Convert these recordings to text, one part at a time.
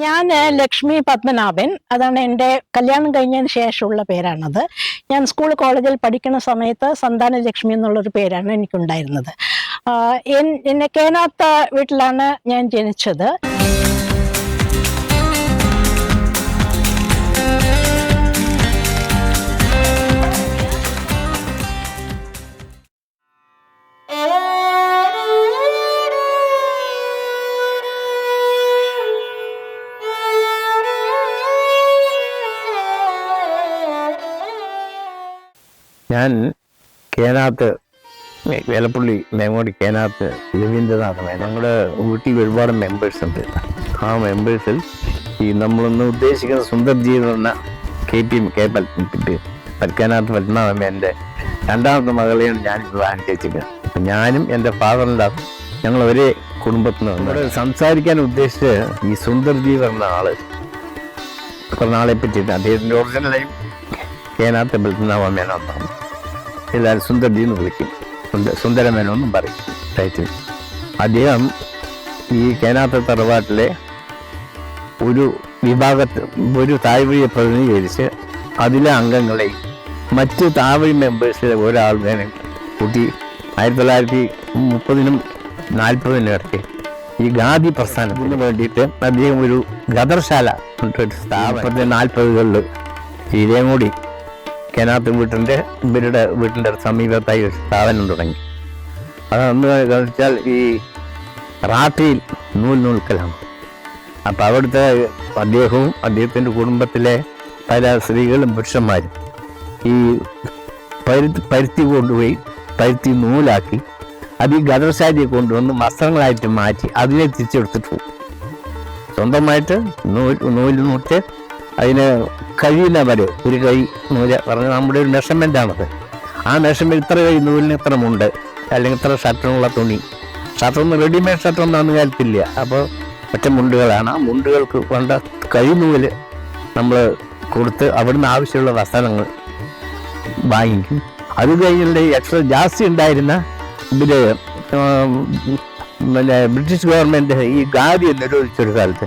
ഞാൻ ലക്ഷ്മി പത്മനാഭൻ. അതാണ് എൻ്റെ കല്യാണം കഴിഞ്ഞതിന് ശേഷമുള്ള പേരാണത്. ഞാൻ സ്കൂൾ കോളേജിൽ പഠിക്കുന്ന സമയത്ത് സന്താന ലക്ഷ്മി എന്നുള്ളൊരു പേരാണ് എനിക്കുണ്ടായിരുന്നത്. എന്നെ കേനാത്ത വീട്ടിലാണ് ഞാൻ ജനിച്ചത്. ഞാൻ കേനാത്ത് വേലപ്പള്ളി മേങ്ങോടി കേനാത്ത് രവീന്ദ്രനാഥ്. ഞങ്ങളുടെ വീട്ടിൽ ഒരുപാട് മെമ്പേഴ്സ് ഉണ്ട്. ആ മെമ്പേഴ്സിൽ ഈ നമ്മളൊന്ന് ഉദ്ദേശിക്കുന്ന സുന്ദർജി എന്ന് പറഞ്ഞ കേനാത്ത് പത്മനാഭൻ എൻ്റെ രണ്ടാമത്തെ മകളെയാണ് ഞാൻ വിവാഹം കഴിച്ചിരിക്കുന്നത്. ഞാനും എൻ്റെ ഫാദറിൻ്റെ ഞങ്ങൾ ഒരേ കുടുംബത്തിൽ നിന്ന് സംസാരിക്കാൻ ഉദ്ദേശിച്ച് ഈ സുന്ദർജി പറഞ്ഞ ആളെ പറ്റിയിട്ട് അദ്ദേഹത്തിൻ്റെ ഒറിജിനലായും കേനാത്ത് പത്മനാഭമേനോന്നാണ്. എല്ലാവരും സുന്ദർജി എന്ന് വിളിക്കും, സുന്ദരമേനോന്നും പറയും ടൈറ്റിൽ. അദ്ദേഹം ഈ കേനാത്ത തറവാട്ടിലെ ഒരു താഴ്വഴിയെ പ്രതിനിധീകരിച്ച് അതിലെ അംഗങ്ങളെ മറ്റ് താഴ്വഴി മെമ്പേഴ്സിലെ ഒരാളിനെ കൂട്ടി 1930-നും 40-നും ഇടയ്ക്ക് ഈ ഗാന്ധി പ്രസ്ഥാനത്തിന് വേണ്ടിയിട്ട് അദ്ദേഹം ഒരു ഗദർശാല സ്ഥാപനത്തിൽ 40-കളിൽ ഇതേകൂടി കേനാത്ത് ഇവരുടെ വീട്ടിൻ്റെ സമീപത്തായി ഒരു സ്ഥാപനം തുടങ്ങി. അതെന്ന് വെച്ചാൽ ഈ റാട്ടിയിൽ നൂൽക്കലാണ്. അപ്പം അവിടുത്തെ അദ്ദേഹവും അദ്ദേഹത്തിൻ്റെ കുടുംബത്തിലെ പല സ്ത്രീകളും പുരുഷന്മാരും ഈ പരുത്തി കൊണ്ടുപോയി പരുത്തി നൂലാക്കി അത് ഈ ഗദർശാലിയെ കൊണ്ടുവന്ന് വസ്ത്രങ്ങളായിട്ട് മാറ്റി അതിനെ തിരിച്ചെടുത്തിട്ട് പോകും. സ്വന്തമായിട്ട് നൂല് നൂറ്റ് അതിന് കഴിയുന്ന വരെ ഒരു കൈ നൂല് പറഞ്ഞ് നമ്മുടെ ഒരു മെഷർമെൻ്റാണത്. ആ മെഷർമെൻറ്റ് ഇത്ര കൈ നൂലിന് ഇത്ര മുണ്ട്, അല്ലെങ്കിൽ ഇത്ര ഷർട്ടിനുള്ള തുണി. ഷർട്ടൊന്നും റെഡിമെയ്ഡ് ഷർട്ടൊന്നും അന്ന് കാലത്തില്ല. അപ്പോൾ ഒറ്റ മുണ്ടുകളാണ്. ആ മുണ്ടുകൾക്ക് വേണ്ട നൂല് നമ്മൾ കൊടുത്ത് അവിടുന്ന് ആവശ്യമുള്ള വസ്ത്രങ്ങൾ വാങ്ങിക്കും. അത് കഴിഞ്ഞിട്ട് എക്സ്ട്രാ ജാസ്തി ഉണ്ടായിരുന്ന ബ്രിട്ടീഷ് ഗവൺമെൻറ് ഈ ഖാദി നിരോധിച്ചൊരു കാലത്ത്,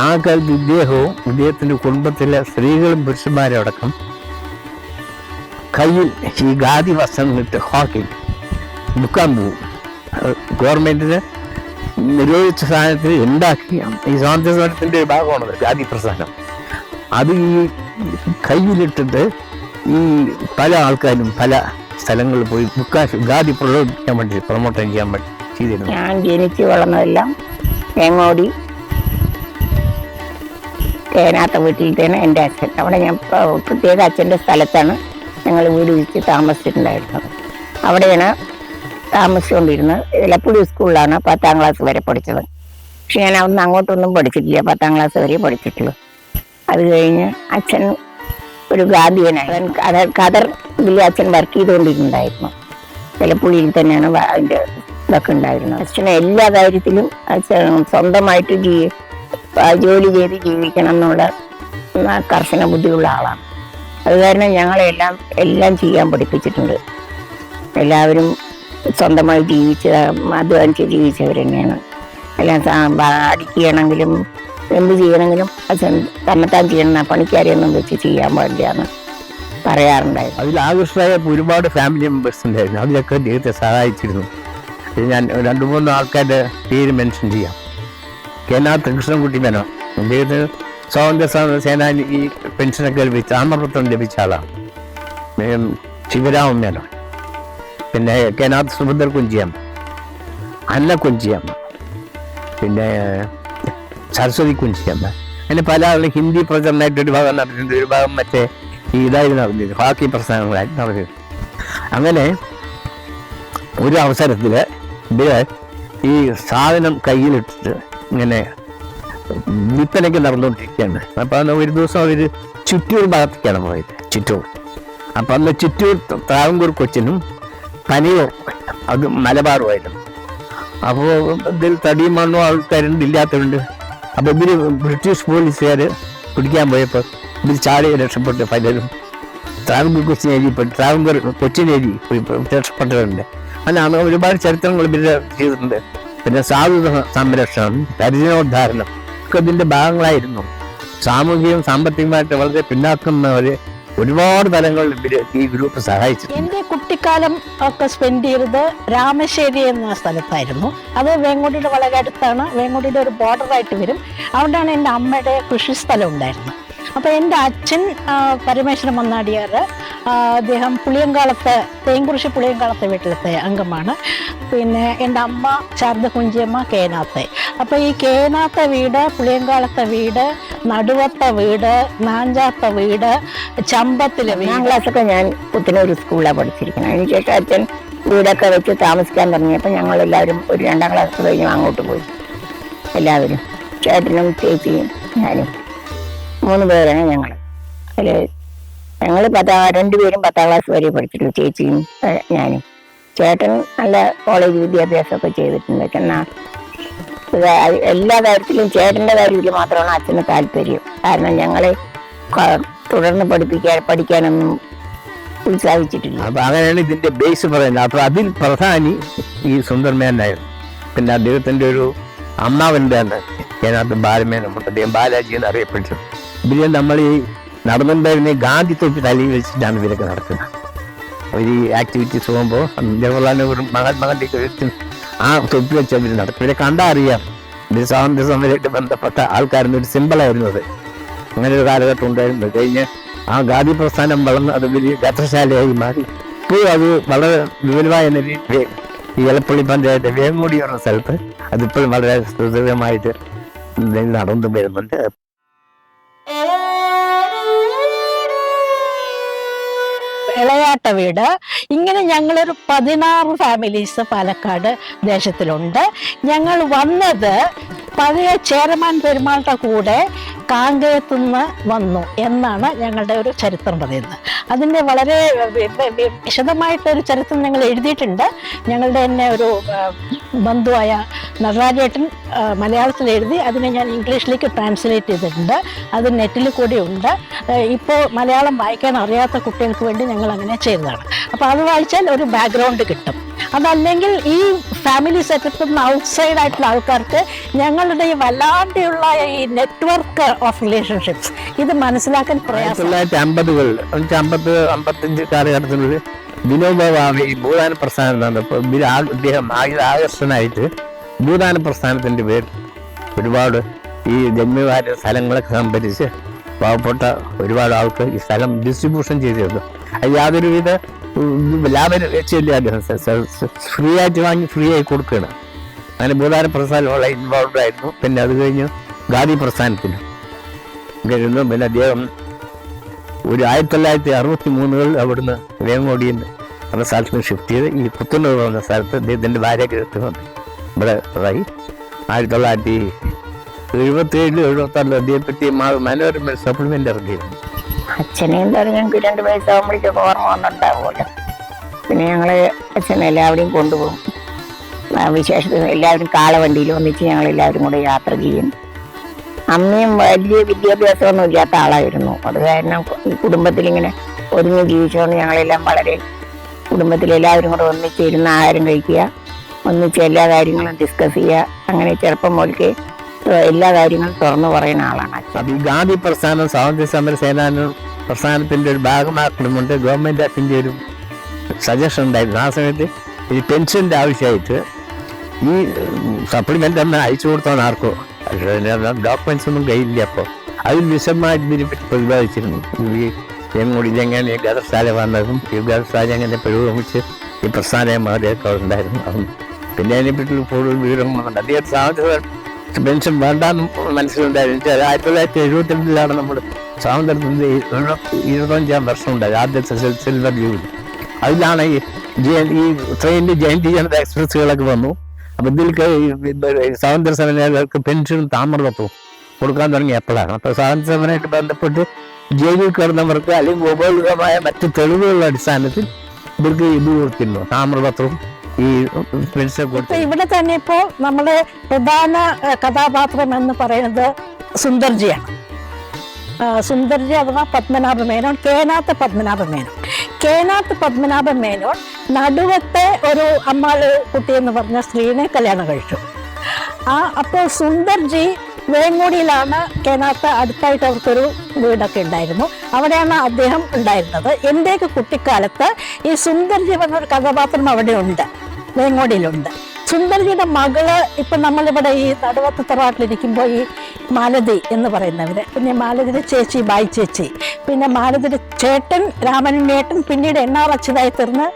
ആ കാലത്ത് ഇദ്ദേഹവും ഇദ്ദേഹത്തിൻ്റെ കുടുംബത്തിലെ സ്ത്രീകളും പുരുഷന്മാരും അടക്കം കയ്യിൽ ഈ ഖാദി വസ്ത്രങ്ങളിട്ട് ഹോക്കി മുക്കാൻ പോകും. ഗവൺമെൻറ്റിന് നിരോധിച്ച സാധനത്തിൽ ഉണ്ടാക്കി ഈ സ്വാതന്ത്ര്യ സമരത്തിൻ്റെ ഒരു ഭാഗമാണത് ഖാദി പ്രസ്ഥാനം. അത് ഈ കയ്യിലിട്ടിട്ട് ഈ പല ആൾക്കാരും പല സ്ഥലങ്ങളിൽ പോയി ഖാദി പ്രൊമോട്ട് ചെയ്യാൻ വേണ്ടി ചെയ്തിരുന്നു. ഞാൻ ജനിച്ച് വളർന്നതെല്ലാം മേങ്ങോടി കേനാത്ത വീട്ടിൽ തന്നെ എൻ്റെ അച്ഛൻ. അവിടെ ഞാൻ പ്രത്യേക അച്ഛൻ്റെ സ്ഥലത്താണ് ഞങ്ങൾ വീട് വെച്ച് താമസിച്ചിട്ടുണ്ടായിരുന്നത്. അവിടെയാണ് താമസിച്ചുകൊണ്ടിരുന്നത്. ഇലപ്പുഴി സ്കൂളിലാണ് 10ാം ക്ലാസ് വരെ പഠിച്ചത്. പക്ഷെ ഞാൻ അവിടുന്ന് അങ്ങോട്ടൊന്നും പഠിച്ചിട്ടില്ല, 10ാം ക്ലാസ് വരെ പഠിച്ചിട്ടുള്ളൂ. അത് കഴിഞ്ഞ് അച്ഛൻ ഒരു ഗാന്ധിയനായി ഖദർ ഇതിൽ അച്ഛൻ വർക്ക് ചെയ്തുകൊണ്ടിരുന്നുണ്ടായിരുന്നു. ഇലപ്പുഴിയിൽ തന്നെയാണ് അതിൻ്റെ ഇതൊക്കെ ഉണ്ടായിരുന്നത്. അച്ഛന് എല്ലാ കാര്യത്തിലും അച്ഛൻ സ്വന്തമായിട്ട് ജോലി ചെയ്ത് ജീവിക്കണം എന്നുള്ള കർശന ബുദ്ധിയുള്ള ആളാണ്. അത് കാരണം എല്ലാം ചെയ്യാൻ പഠിപ്പിച്ചിട്ടുണ്ട്. എല്ലാവരും സ്വന്തമായി അധ്വാനിച്ച് ജീവിച്ചവർ തന്നെയാണ്. എല്ലാം അടിക്കുകയാണെങ്കിലും എന്ത് ചെയ്യണമെങ്കിലും അച്ഛൻ തന്നെത്താൻ ചെയ്യണം, പണിക്കാരെയൊന്നും വെച്ച് ചെയ്യാൻ പാടില്ലാന്ന് പറയാറുണ്ടായിരുന്നു. അതിൽ ആകർഷമായ ഒരുപാട് ഫാമിലി മെമ്പേഴ്സ് ഉണ്ടായിരുന്നു. അതിലൊക്കെ ദൈവത്തെ സഹായിച്ചിരുന്നു. ഞാൻ 2-3 ആൾക്കാരുടെ പേര് മെൻഷൻ ചെയ്യാം. കേനാത്ത് കൃഷ്ണൻകുട്ടി മേനോൻ, അദ്ദേഹത്തിന് സ്വാതന്ത്ര്യ സേനാനി ഈ പെൻഷനൊക്കെ ലഭിച്ച ആമർപത്രം ലഭിച്ച ആളാണ്. ശിവരാമൻ മേനോൻ, പിന്നെ കേനാത്ത് സുഭദ്ര കുഞ്ചിയമ്മ, അന്ന കുഞ്ചിയമ്മ, പിന്നെ സരസ്വതി കുഞ്ചിയമ്മ, അങ്ങനെ പല ആളുകളും ഹിന്ദി പ്രചരണമായിട്ട് ഒരു ഭാഗം നടത്തിയിട്ടുണ്ട്. ഒരു ഭാഗം മറ്റേ ഇതായിരുന്നു നടത്തിയത്, ഹോക്കി പ്രസ്ഥാനങ്ങളായിട്ട് നടത്തിയത്. അങ്ങനെ ഒരു അവസരത്തിൽ ഇവര് ഈ സാധനം കയ്യിലിട്ടിട്ട് ഇങ്ങനെ വിൽപ്പനയ്ക്ക് നടന്നുകൊണ്ടിരിക്കുകയാണ്. അപ്പം ഒരു ദിവസം അവർ ചിറ്റൂർ ഭാഗത്തേക്കാണ് പോയത്. ചിറ്റൂർ. അപ്പം അന്ന് ചിറ്റൂർ ട്രാവൻകൂർ കൊച്ചിനും പനിയൂർ അത് മലബാറുമായിരുന്നു. അപ്പോൾ ഇതിൽ തടിയും മണ്ണോ ആൾക്കാരുണ്ട്. അപ്പോൾ ഇവർ ബ്രിട്ടീഷ് പോലീസുകാർ പിടിക്കാൻ പോയപ്പോൾ ഇവർ ചാടി രക്ഷപ്പെട്ട് പലരും ട്രാവൻകൂർ കൊച്ചിനേരി രക്ഷപ്പെട്ടവരുണ്ട്. അല്ലാതെ ഒരുപാട് ചരിത്രങ്ങൾ ഇവർ ചെയ്തിട്ടുണ്ട്. പിന്നെ സാധു സംരക്ഷണം, പരിജനോദ്ധാരണം ഒക്കെ ഇതിന്റെ ഭാഗങ്ങളായിരുന്നു. സാമൂഹികവും സാമ്പത്തികമായിട്ട് വളരെ പിന്നാക്കുന്നവര് ഒരുപാട് തലങ്ങളിൽ ഇവര് ഈ ഗ്രൂപ്പ് സഹായിച്ചു. എൻ്റെ കുട്ടിക്കാലം ഒക്കെ സ്പെൻഡ് ചെയ്തത് രാമശ്ശേരി എന്ന സ്ഥലത്തായിരുന്നു. അത് വേങ്ങോടിയുടെ വളരെ അടുത്താണ്. വേങ്ങോടിയുടെ ഒരു ബോർഡറായിട്ട് വരും. അവിടെയാണ് എൻ്റെ അമ്മയുടെ കൃഷിസ്ഥലം ഉണ്ടായിരുന്നത്. അപ്പോൾ എൻ്റെ അച്ഛൻ പരമേശ്വരൻ മന്നാടിയാർ, അദ്ദേഹം പുളിയങ്കാളത്ത്, തേങ്കുറിശി പുളിയങ്കാളത്തെ വീട്ടിലത്തെ അംഗമാണ്. പിന്നെ എൻ്റെ അമ്മ ശാരദ കുഞ്ചിയമ്മ കേനാത്തെ. അപ്പോൾ ഈ കേനാത്ത വീട്, പുളിയങ്കാളത്തെ വീട്, നടുവത്തെ വീട്, നാഞ്ചാത്ത വീട്, ചമ്പത്തിലെ വീട്. 1ാം ക്ലാസ്സൊക്കെ ഞാൻ പുത്തനൂർ സ്കൂളിലാണ് പഠിച്ചിരിക്കുന്നത്. അതിനുശേഷം അച്ഛൻ വീടൊക്കെ വെച്ച് താമസിക്കാൻ തുടങ്ങിയപ്പോൾ ഞങ്ങളെല്ലാവരും ഒരു 2ാം ക്ലാസ് കഴിഞ്ഞ് അങ്ങോട്ട് പോയി. എല്ലാവരും, ചേട്ടനും ചേച്ചിയും ഞാനും, 3 പേരാണ് ഞങ്ങൾ. അതിൽ ഞങ്ങൾ 2 പേരും 10ാം ക്ലാസ് വരെ പഠിച്ചിട്ടുള്ളൂ, ചേച്ചിയും ഞാനും. ചേട്ടൻ നല്ല കോളേജ് വിദ്യാഭ്യാസമൊക്കെ ചെയ്തിട്ടുണ്ട്. എന്നാൽ എല്ലാ കാര്യത്തിലും ചേട്ടൻ്റെ കാര്യത്തിൽ മാത്രമാണ് അച്ഛന് താല്പര്യം. കാരണം ഞങ്ങളെ തുടർന്ന് പഠിക്കാനൊന്നും ഉത്സാഹിച്ചിട്ടില്ല. അപ്പൊ അങ്ങനെയാണ് ഇതിന്റെ ബേസ് പറയുന്നത്. അപ്പൊ അതിൽ പ്രധാനി ഈ സുന്ദർമേനായിരുന്നു. പിന്നെ അദ്ദേഹത്തിന്റെ ഒരു അമ്മാവൻ്റെ അതിനകത്ത് ബാലമേനുണ്ട്. അദ്ദേഹം ബാലാജി എന്ന് അറിയപ്പെട്ടു. ഇതിൽ നമ്മൾ ഈ നടന്നുണ്ടായിരുന്ന ഗാന്ധി തൊപ്പി തലയിൽ വെച്ചിട്ടാണ് ഇവരൊക്കെ നടക്കുന്നത്. അവർ ഈ ആക്ടിവിറ്റീസ് പോകുമ്പോൾ ജവഹർലാൽ നെഹ്റു, മഹാത്മാഗാന്ധി ആ തൊപ്പി വെച്ച് അവർ നടക്കും. ഇവരെ കണ്ടാൽ അറിയാം ഇത് സ്വാതന്ത്ര്യ സമരമായിട്ട് ബന്ധപ്പെട്ട ആൾക്കാരുടെ ഒരു സിമ്പിളായിരുന്നു അത്. അങ്ങനെ ഒരു കാലഘട്ടം ഉണ്ടായിരുന്നു. കഴിഞ്ഞ് ആ ഗാന്ധി പ്രസ്ഥാനം വളർന്ന് അത് വലിയ ഗത്രശാലയായി മാറി. ഇപ്പോഴും അത് വളരെ വിപുലമായ നിലയിൽ ഈ എലപ്പള്ളി പഞ്ചായത്ത് വേങ്ങോടി പറഞ്ഞ സ്ഥലത്ത് അതിപ്പോഴും വളരെ സുദൃഢമായിട്ട് നടന്നു വരുന്നുണ്ട്. ഇളയാട്ട വീട്. ഇങ്ങനെ ഞങ്ങളൊരു 16 ഫാമിലീസ് പാലക്കാട് ദേശത്തിലുണ്ട്. ഞങ്ങൾ വന്നത് പഴയ ചേരമാൻ പെരുമാളുടെ കൂടെ കാങ്കയത്തുനിന്ന് വന്നു എന്നാണ് ഞങ്ങളുടെ ഒരു ചരിത്രം പറയുന്നത്. അതിൻ്റെ വളരെ വിശദമായിട്ടൊരു ചരിത്രം ഞങ്ങൾ എഴുതിയിട്ടുണ്ട്. ഞങ്ങളുടെ തന്നെ ഒരു ബന്ധുവായ നടരാജേട്ടൻ മലയാളത്തിൽ എഴുതി അതിനെ ഞാൻ ഇംഗ്ലീഷിലേക്ക് ട്രാൻസ്ലേറ്റ് ചെയ്തിട്ടുണ്ട്. അത് നെറ്റിൽ കൂടി ഉണ്ട്. ഇപ്പോൾ മലയാളം വായിക്കാൻ അറിയാത്ത കുട്ടികൾക്ക് വേണ്ടി ഞങ്ങൾ അങ്ങനെ ചെയ്തതാണ്. അപ്പോൾ അത് വായിച്ചാൽ ഒരു ബാക്ക്ഗ്രൗണ്ട് കിട്ടും. അതല്ലെങ്കിൽ ഈ ഫാമിലി സെറ്റപ്പിൽ നിന്ന് ഔട്ട്സൈഡ് ആയിട്ടുള്ള ആൾക്കാർക്ക് ഞങ്ങളുടെ ഈ വല്ലാതെയുള്ള ഈ നെറ്റ്വർക്ക് ഓഫ് റിലേഷൻഷിപ്സ് ഇത് മനസ്സിലാക്കാൻ പ്രയാസം. 1950-55 കാലഘട്ടത്തിനുള്ളിൽ വിനോബ ഭാവെ ഈ ഭൂദാന പ്രസ്ഥാനം നടന്നപ്പോൾ അദ്ദേഹം ആകർഷനായിട്ട് ഭൂദാന പ്രസ്ഥാനത്തിൻ്റെ പേര് ഒരുപാട് ഈ ജന്മിവാര സ്ഥലങ്ങളൊക്കെ സംഭരിച്ച് പാവപ്പെട്ട ഒരുപാട് ആൾക്ക് ഈ സ്ഥലം ഡിസ്ട്രിബ്യൂഷൻ ചെയ്തിരുന്നു. അത് യാതൊരുവിധ ലാഭം വെച്ചില്ല. അദ്ദേഹം ഫ്രീ ആയിട്ട് വാങ്ങി ഫ്രീ ആയി കൊടുക്കുകയാണ്. അങ്ങനെ ഭൂദാന പ്രസ്ഥാനം ഇൻവോൾവ് ആയിരുന്നു. പിന്നെ അത് കഴിഞ്ഞ് ഗാന്ധി പ്രസ്ഥാനത്തിന് കഴിഞ്ഞു. പിന്നെ അദ്ദേഹം ഒരു 1963 അവിടുന്ന് വേങ്ങോടിയിൽ എന്ന സ്ഥലത്ത് ഷിഫ്റ്റ് ചെയ്ത് ഈ പുത്തന്നൂർ എന്ന സ്ഥലത്ത് അദ്ദേഹത്തിൻ്റെ ഭാര്യയ്ക്ക് വന്നു ഇവിടെ ആയി. 1977-76 അദ്ദേഹത്തെ മനോരമ സപ്ലിമെന്റ് ഇറങ്ങിയിരുന്നു. അച്ഛനെ എന്താ ഞങ്ങൾക്ക് 2 വയസ്സാകുമ്പോഴേക്കും ഓർമ്മ വന്നിട്ടുണ്ടാവുമല്ലോ. പിന്നെ ഞങ്ങള് അച്ഛനെ എല്ലാവരെയും കൊണ്ടുപോകും. വിശേഷത്തിൽ എല്ലാവരും കാളവണ്ടിയിൽ ഒന്നിച്ച് ഞങ്ങളെല്ലാവരും കൂടെ യാത്ര ചെയ്യും. അമ്മയും വലിയ വിദ്യാഭ്യാസമൊന്നും ഇല്ലാത്ത ആളായിരുന്നു. അത് കാരണം ഈ കുടുംബത്തിൽ ഇങ്ങനെ ഒരുങ്ങി ജീവിച്ചുകൊണ്ട് ഞങ്ങളെല്ലാം വളരെ കുടുംബത്തിലെല്ലാവരും കൂടെ ഒന്നിച്ചിരുന്ന് ആഹാരം കഴിക്കുക, ഒന്നിച്ച് എല്ലാ കാര്യങ്ങളും ഡിസ്കസ് ചെയ്യുക. അങ്ങനെ ചെറുപ്പം മുതൽക്ക് എല്ലാ കാര്യങ്ങളും തുറന്നു പറയുന്ന ആളാണ് അച്ഛൻ. ഈ ഗാന്ധി പ്രസ്ഥാനം സ്വാതന്ത്ര്യ സമര സേനാന പ്രസ്ഥാനത്തിന്റെ ഒരു ഭാഗമാക്കണമെന്നുണ്ട് ഗവൺമെന്റ് അതിൻ്റെ ഒരു സജഷൻ ഉണ്ടായിരുന്നു. ആ സമയത്ത് ഈ പെൻഷന്റെ ആവശ്യമായിട്ട് ഈ സപ്ലിമെന്റ് അന്ന് അയച്ചു കൊടുത്താൽ ആർക്കോ ഡോക്യുമെന്റ്സ് ഒന്നും കയ്യില്ല. അപ്പോൾ അതിൽ വിശദമായിട്ട് ഇതിനെപ്പറ്റി പ്രതിപാദിച്ചിരുന്നു. ഈ എങ്ങോട്ട് ഇതെങ്ങനെ ഗതശാല വന്നതും ഈ ഗതശാല എങ്ങനെ പുരോഗമിച്ച് ഈ പ്രസ്ഥാനം മാറിയൊക്കെ ഉണ്ടായിരുന്നു. പിന്നെ അതിനെപ്പറ്റി കൂടുതൽ വിവരം വന്നിട്ടുണ്ട്. അദ്ദേഹം സ്വാതന്ത്ര്യ പെൻഷൻ വേണ്ടാന്ന് മനസ്സിലുണ്ടായിരുന്നു. 1972 നമ്മൾ സ്വാതന്ത്ര്യത്തിൻ്റെ 25ാം വർഷം ഉണ്ടായത്, ആദ്യത്തെ സിൽവർ ജൂബിലി. അതിലാണ് ഈ ട്രെയിനിൽ ജയന്തി ജനത എക്സ്പ്രസ്സുകളൊക്കെ വന്നു. അപ്പം ഇതിൽക്ക് സ്വാതന്ത്ര്യ സമരങ്ങൾക്ക് പെൻഷനും താമരത്വവും കൊടുക്കാൻ തുടങ്ങി എപ്പോഴാണ്. അപ്പോൾ സ്വാതന്ത്ര്യ സമരമായിട്ട് ബന്ധപ്പെട്ട് ജയിലിൽ കിടന്നവർക്ക് അല്ലെങ്കിൽ ഉപയോഗമായ മറ്റ് തെളിവുകളുടെ അടിസ്ഥാനത്തിൽ ഇവർക്ക് ഇത് കൊടുത്തിരുന്നു, താമ്രപത്രവും ഈ പെൻഷൻ കൊടുത്തു. ഇവിടെ തന്നെ ഇപ്പോൾ നമ്മുടെ പ്രധാന കഥാപാത്രം എന്ന് പറയുന്നത് സുന്ദർജിയാണ്. സുന്ദർജി അഥവാ പത്മനാഭ മേനോൻ, കേനാത്ത് പത്മനാഭ മേനോൻ. കേനാത്ത് പത്മനാഭ മേനോൻ നടുവത്തെ ഒരു അമ്മാള് കുട്ടി എന്ന് പറഞ്ഞ സ്ത്രീനെ കല്യാണം കഴിച്ചു. അപ്പോൾ സുന്ദർജി വേങ്ങോടിയിലാണ് കേനാത്ത് അടുത്തായിട്ട് അവർക്കൊരു വീടൊക്കെ ഉണ്ടായിരുന്നു. അവിടെയാണ് അദ്ദേഹം ഉണ്ടായിരുന്നത്. എൻ്റെയൊക്കെ കുട്ടിക്കാലത്ത് ഈ സുന്ദർജി പറഞ്ഞൊരു കഥാപാത്രം അവിടെ ഉണ്ട്, വേങ്ങോടിയിലുണ്ട്. സുന്ദർജിയുടെ മകള് ഇപ്പൊ നമ്മളിവിടെ ഈ നടുവത്ത് തറവാട്ടിലിരിക്കുമ്പോൾ ഈ മാലതി എന്ന് പറയുന്നവര്, പിന്നെ മാലതിയുടെ ചേച്ചി ബായി ചേച്ചി, പിന്നെ മാലതിയുടെ ചേട്ടൻ രാമനുണ്ണേട്ടൻ, പിന്നീട് NR അച്യുതായി തീർന്ന്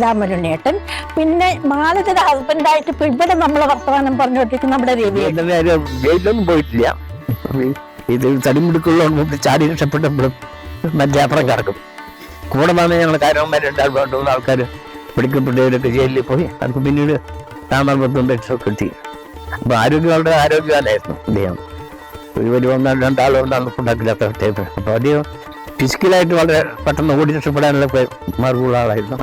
രാമനുണ്ണേട്ടൻ, പിന്നെ മാലതിയുടെ ഹസ്ബൻഡായിട്ട് ഇപ്പൊ ഇവിടെ നമ്മളെ വർത്തമാനം പറഞ്ഞുകൊണ്ടിരിക്കുന്ന നമ്മുടെ വെയിലൊന്നും പോയിട്ടില്ല. ഇത് തടിമുടുക്കുള്ള ചാടി രക്ഷപ്പെട്ടപ്പോഴും മറ്റേപ്പുറം കിടക്കും. കൂടെ വന്ന് ഞങ്ങൾ കാര്യന്മാരുണ്ടാകുന്ന ആൾക്കാർ പിടിക്കപ്പെട്ടവരൊക്കെ ജയിലിൽ പോയി. അവർക്ക് പിന്നീട് താമരപത്തും പെൻഷനൊക്കെ കിട്ടി. അപ്പൊ വളരെ ആരോഗ്യവാനായിരുന്നു അദ്ദേഹം. ഒരു ഒന്നാൾ രണ്ടാളോ ഉണ്ടാക്കില്ലാത്ത ടൈപ്പ്. അപ്പൊ അദ്ദേഹം ഫിസിക്കലായിട്ട് വളരെ പെട്ടെന്ന് ഓടി രക്ഷപ്പെടാനുള്ള മാർഗമുള്ള ആളായിരുന്നു.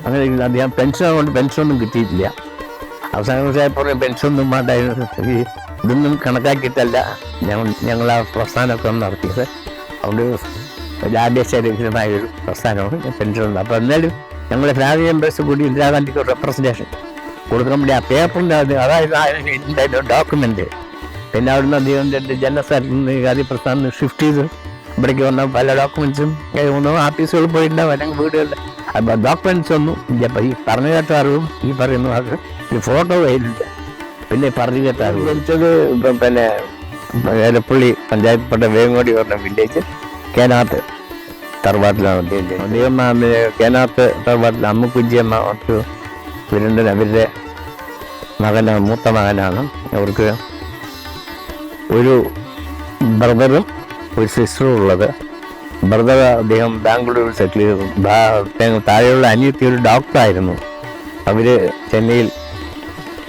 അങ്ങനെ അദ്ദേഹം പെൻഷനൊന്നും കിട്ടിയിട്ടില്ല. അവസാനമായി പെൻഷനൊന്നും വേണ്ടായിരുന്നു. ഇതൊന്നും കണക്കാക്കിയിട്ടല്ല ഞങ്ങൾ ആ പ്രസ്ഥാനമൊക്കെ നടത്തിയത്. അതുകൊണ്ട് ആദ്യശരീരമായ ഒരു പ്രസ്ഥാനമാണ് പെൻഷൻ. അപ്പൊ എന്നാലും ഞങ്ങളുടെ ഫാമിലി മെമ്പേഴ്സ് കൂടി ഇന്ദിരാഗാന്ധിക്ക് ഒരു റെപ്രസെൻറ്റേഷൻ കൊടുക്കാൻ വേണ്ടി ആ പേപ്പറിൻ്റെ അതായത് ഡോക്യുമെന്റ്, പിന്നെ അവിടുന്ന് അദ്ദേഹം ജനറൽ സ്ഥലത്ത് നിന്ന് ഗാന്ധി ഷിഫ്റ്റ് ചെയ്ത് ഇവിടേക്ക് വന്ന പല ഡോക്യുമെന്റ്സും ഓഫീസുകളിൽ പോയിട്ടുണ്ടാവും, അല്ലെങ്കിൽ വീടുകളിൽ ഡോക്യുമെന്റ്സ് ഒന്നും ഇല്ല. അപ്പൊ ഈ പറഞ്ഞു കേട്ട അറിവും ഈ പറയുന്ന അത് ഈ ഫോട്ടോ കയ്യിലില്ല. പിന്നെ പറഞ്ഞു കേട്ട അറിവ് ജനിച്ചത് പിന്നെ എലപ്പള്ളി പഞ്ചായത്തിൽപ്പെട്ട വേങ്ങോടി പറഞ്ഞ വില്ലേജ് കേനാത്ത് തറവാട്ടിലാണ് അദ്ദേഹം. അദ്ദേഹം കേനാത്ത് തറവാട്ടിൽ അമ്മുക്കുഞ്ചിയമ്മ അവരുടെ മകനാണ്, മൂത്ത മകനാണ്. അവർക്ക് ഒരു ബ്രദറും ഒരു സിസ്റ്ററും ഉള്ളത്. ബ്രദർ അദ്ദേഹം ബാംഗ്ലൂരിൽ സെറ്റിൽ ചെയ്തു. താഴെയുള്ള അനിയത്തി ഒരു ഡോക്ടറായിരുന്നു. അവര് ചെന്നൈയിൽ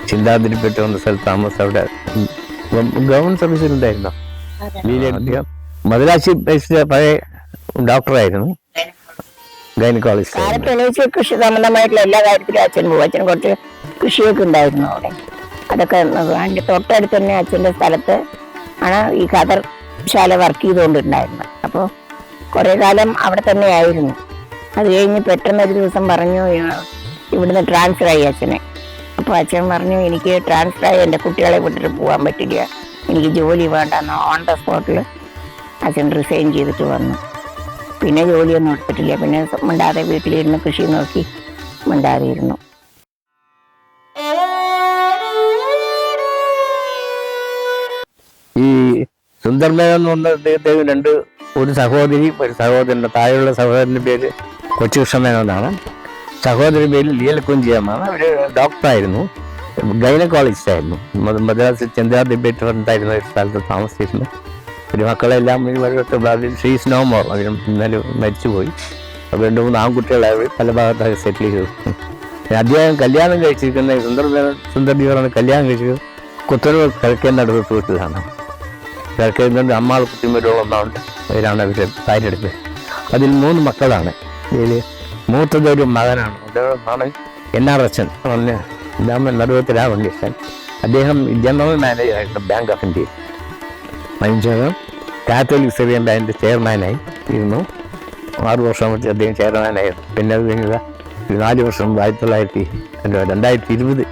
ചിന്താതിരിപ്പെട്ട് വന്ന സ്ഥലത്ത് താമസം. അവിടെ ഗവൺമെന്റ് സർവീസിലുണ്ടായിരുന്നു. അദ്ദേഹം മദ്രാശി ബേസ്ഡ് പഴയ ഡോക്ടറായിരുന്നു, ഗൈനക്കോളജിസ്റ്റ്. കൃഷി സംബന്ധമായിട്ടുള്ള എല്ലാ കാര്യത്തിലും അച്ഛൻ പോകും. അച്ഛൻ കുറച്ച് കൃഷിയൊക്കെ ഉണ്ടായിരുന്നു അവിടെ. അതൊക്കെ അതിൻ്റെ തൊട്ടടുത്ത് തന്നെ അച്ഛൻ്റെ സ്ഥലത്ത് ആണ് ഈ ഖദർശാല വർക്ക് ചെയ്തുകൊണ്ടിരുന്നായിരുന്നത്. അപ്പോൾ കുറേ കാലം അവിടെ തന്നെ ആയിരുന്നു. അത് കഴിഞ്ഞ് പെട്ടെന്ന് ഒരു ദിവസം പറഞ്ഞു ഇവിടുന്ന് ട്രാൻസ്ഫർ ആയി അച്ഛനെ. അപ്പോൾ അച്ഛൻ പറഞ്ഞു എനിക്ക് ട്രാൻസ്ഫർ ആയി എൻ്റെ കുട്ടികളെ വിട്ടിട്ട് പോകാൻ പറ്റില്ല, എനിക്ക് ജോലി വേണ്ടെന്ന്. ഓൺ ദ സ്പോട്ടിൽ അച്ഛൻ റിസൈൻ ചെയ്തിട്ട് വന്നു. പിന്നെ ജോലിയൊന്നും എടുത്തിട്ടില്ല. പിന്നെ മിണ്ടാതെ വീട്ടിലിരുന്ന് കൃഷി നോക്കി മിണ്ടാതെ ഇരുന്നു. ഈ സുന്ദർമേനോൻ എന്ന് പറഞ്ഞ അദ്ദേഹത്തിന് ഒരു സഹോദരി, ഒരു സഹോദരൻ്റെ താഴെയുള്ള സഹോദരൻ്റെ പേര് കൊച്ചുകൃഷ്ണമേനോനാണ്. സഹോദരി പേര് ലീലക്കുഞ്ചിയമ്മാണ്. അവർ ഡോക്ടറായിരുന്നു, ഗൈനക്കോളജിസ്റ്റ് ആയിരുന്നു. മദ്രാസിൽ ചന്ദ്രാദിബേറ്റായിരുന്ന ഒരു സ്ഥലത്ത് താമസിച്ചിരുന്നു. ഒരു മക്കളെല്ലാം ഷീസ് നോ മോർ, അതിന് ഇന്നലെ മരിച്ചുപോയി. അപ്പോൾ 2-3 ആൺകുട്ടികളായി പല ഭാഗത്തായി സെറ്റിൽ ചെയ്തു. അദ്ദേഹം കല്യാണം കഴിച്ചിരിക്കുന്ന സുന്ദർജിയോടാണ് കല്യാണം കഴിച്ചത് കുത്തനൂർ കിഴക്കേ നടുവത്ത് വീട്ടിലാണ്. കിഴക്കേ നിന്ന് അമ്മാൾ കുട്ടിമരോളൊന്നാണ്ട് അവരാണ് അവരുടെ ഭാര്യയെടുപ്പ്. അതിൽ 3 മക്കളാണ്. ഇതിൽ മൂത്തതൊരു മകനാണ്, അദ്ദേഹമാണ് NR അച്ഛൻ പറഞ്ഞ നടുവത്ത് രാമകൃഷ്ണൻ. അദ്ദേഹം ജനറൽ മാനേജറായിരുന്നു ബാങ്ക് ഓഫ് ഇന്ത്യയിൽ. അതിനുശേഷം കാത്തോലിക് സെറിയൻ ബാങ്കിൻ്റെ ചെയർമാനായി ഇരുന്നു. 6 വർഷം വെച്ച് അദ്ദേഹം ചെയർമാനായിരുന്നു. പിന്നെ അത് കഴിഞ്ഞ 4 വർഷം 2020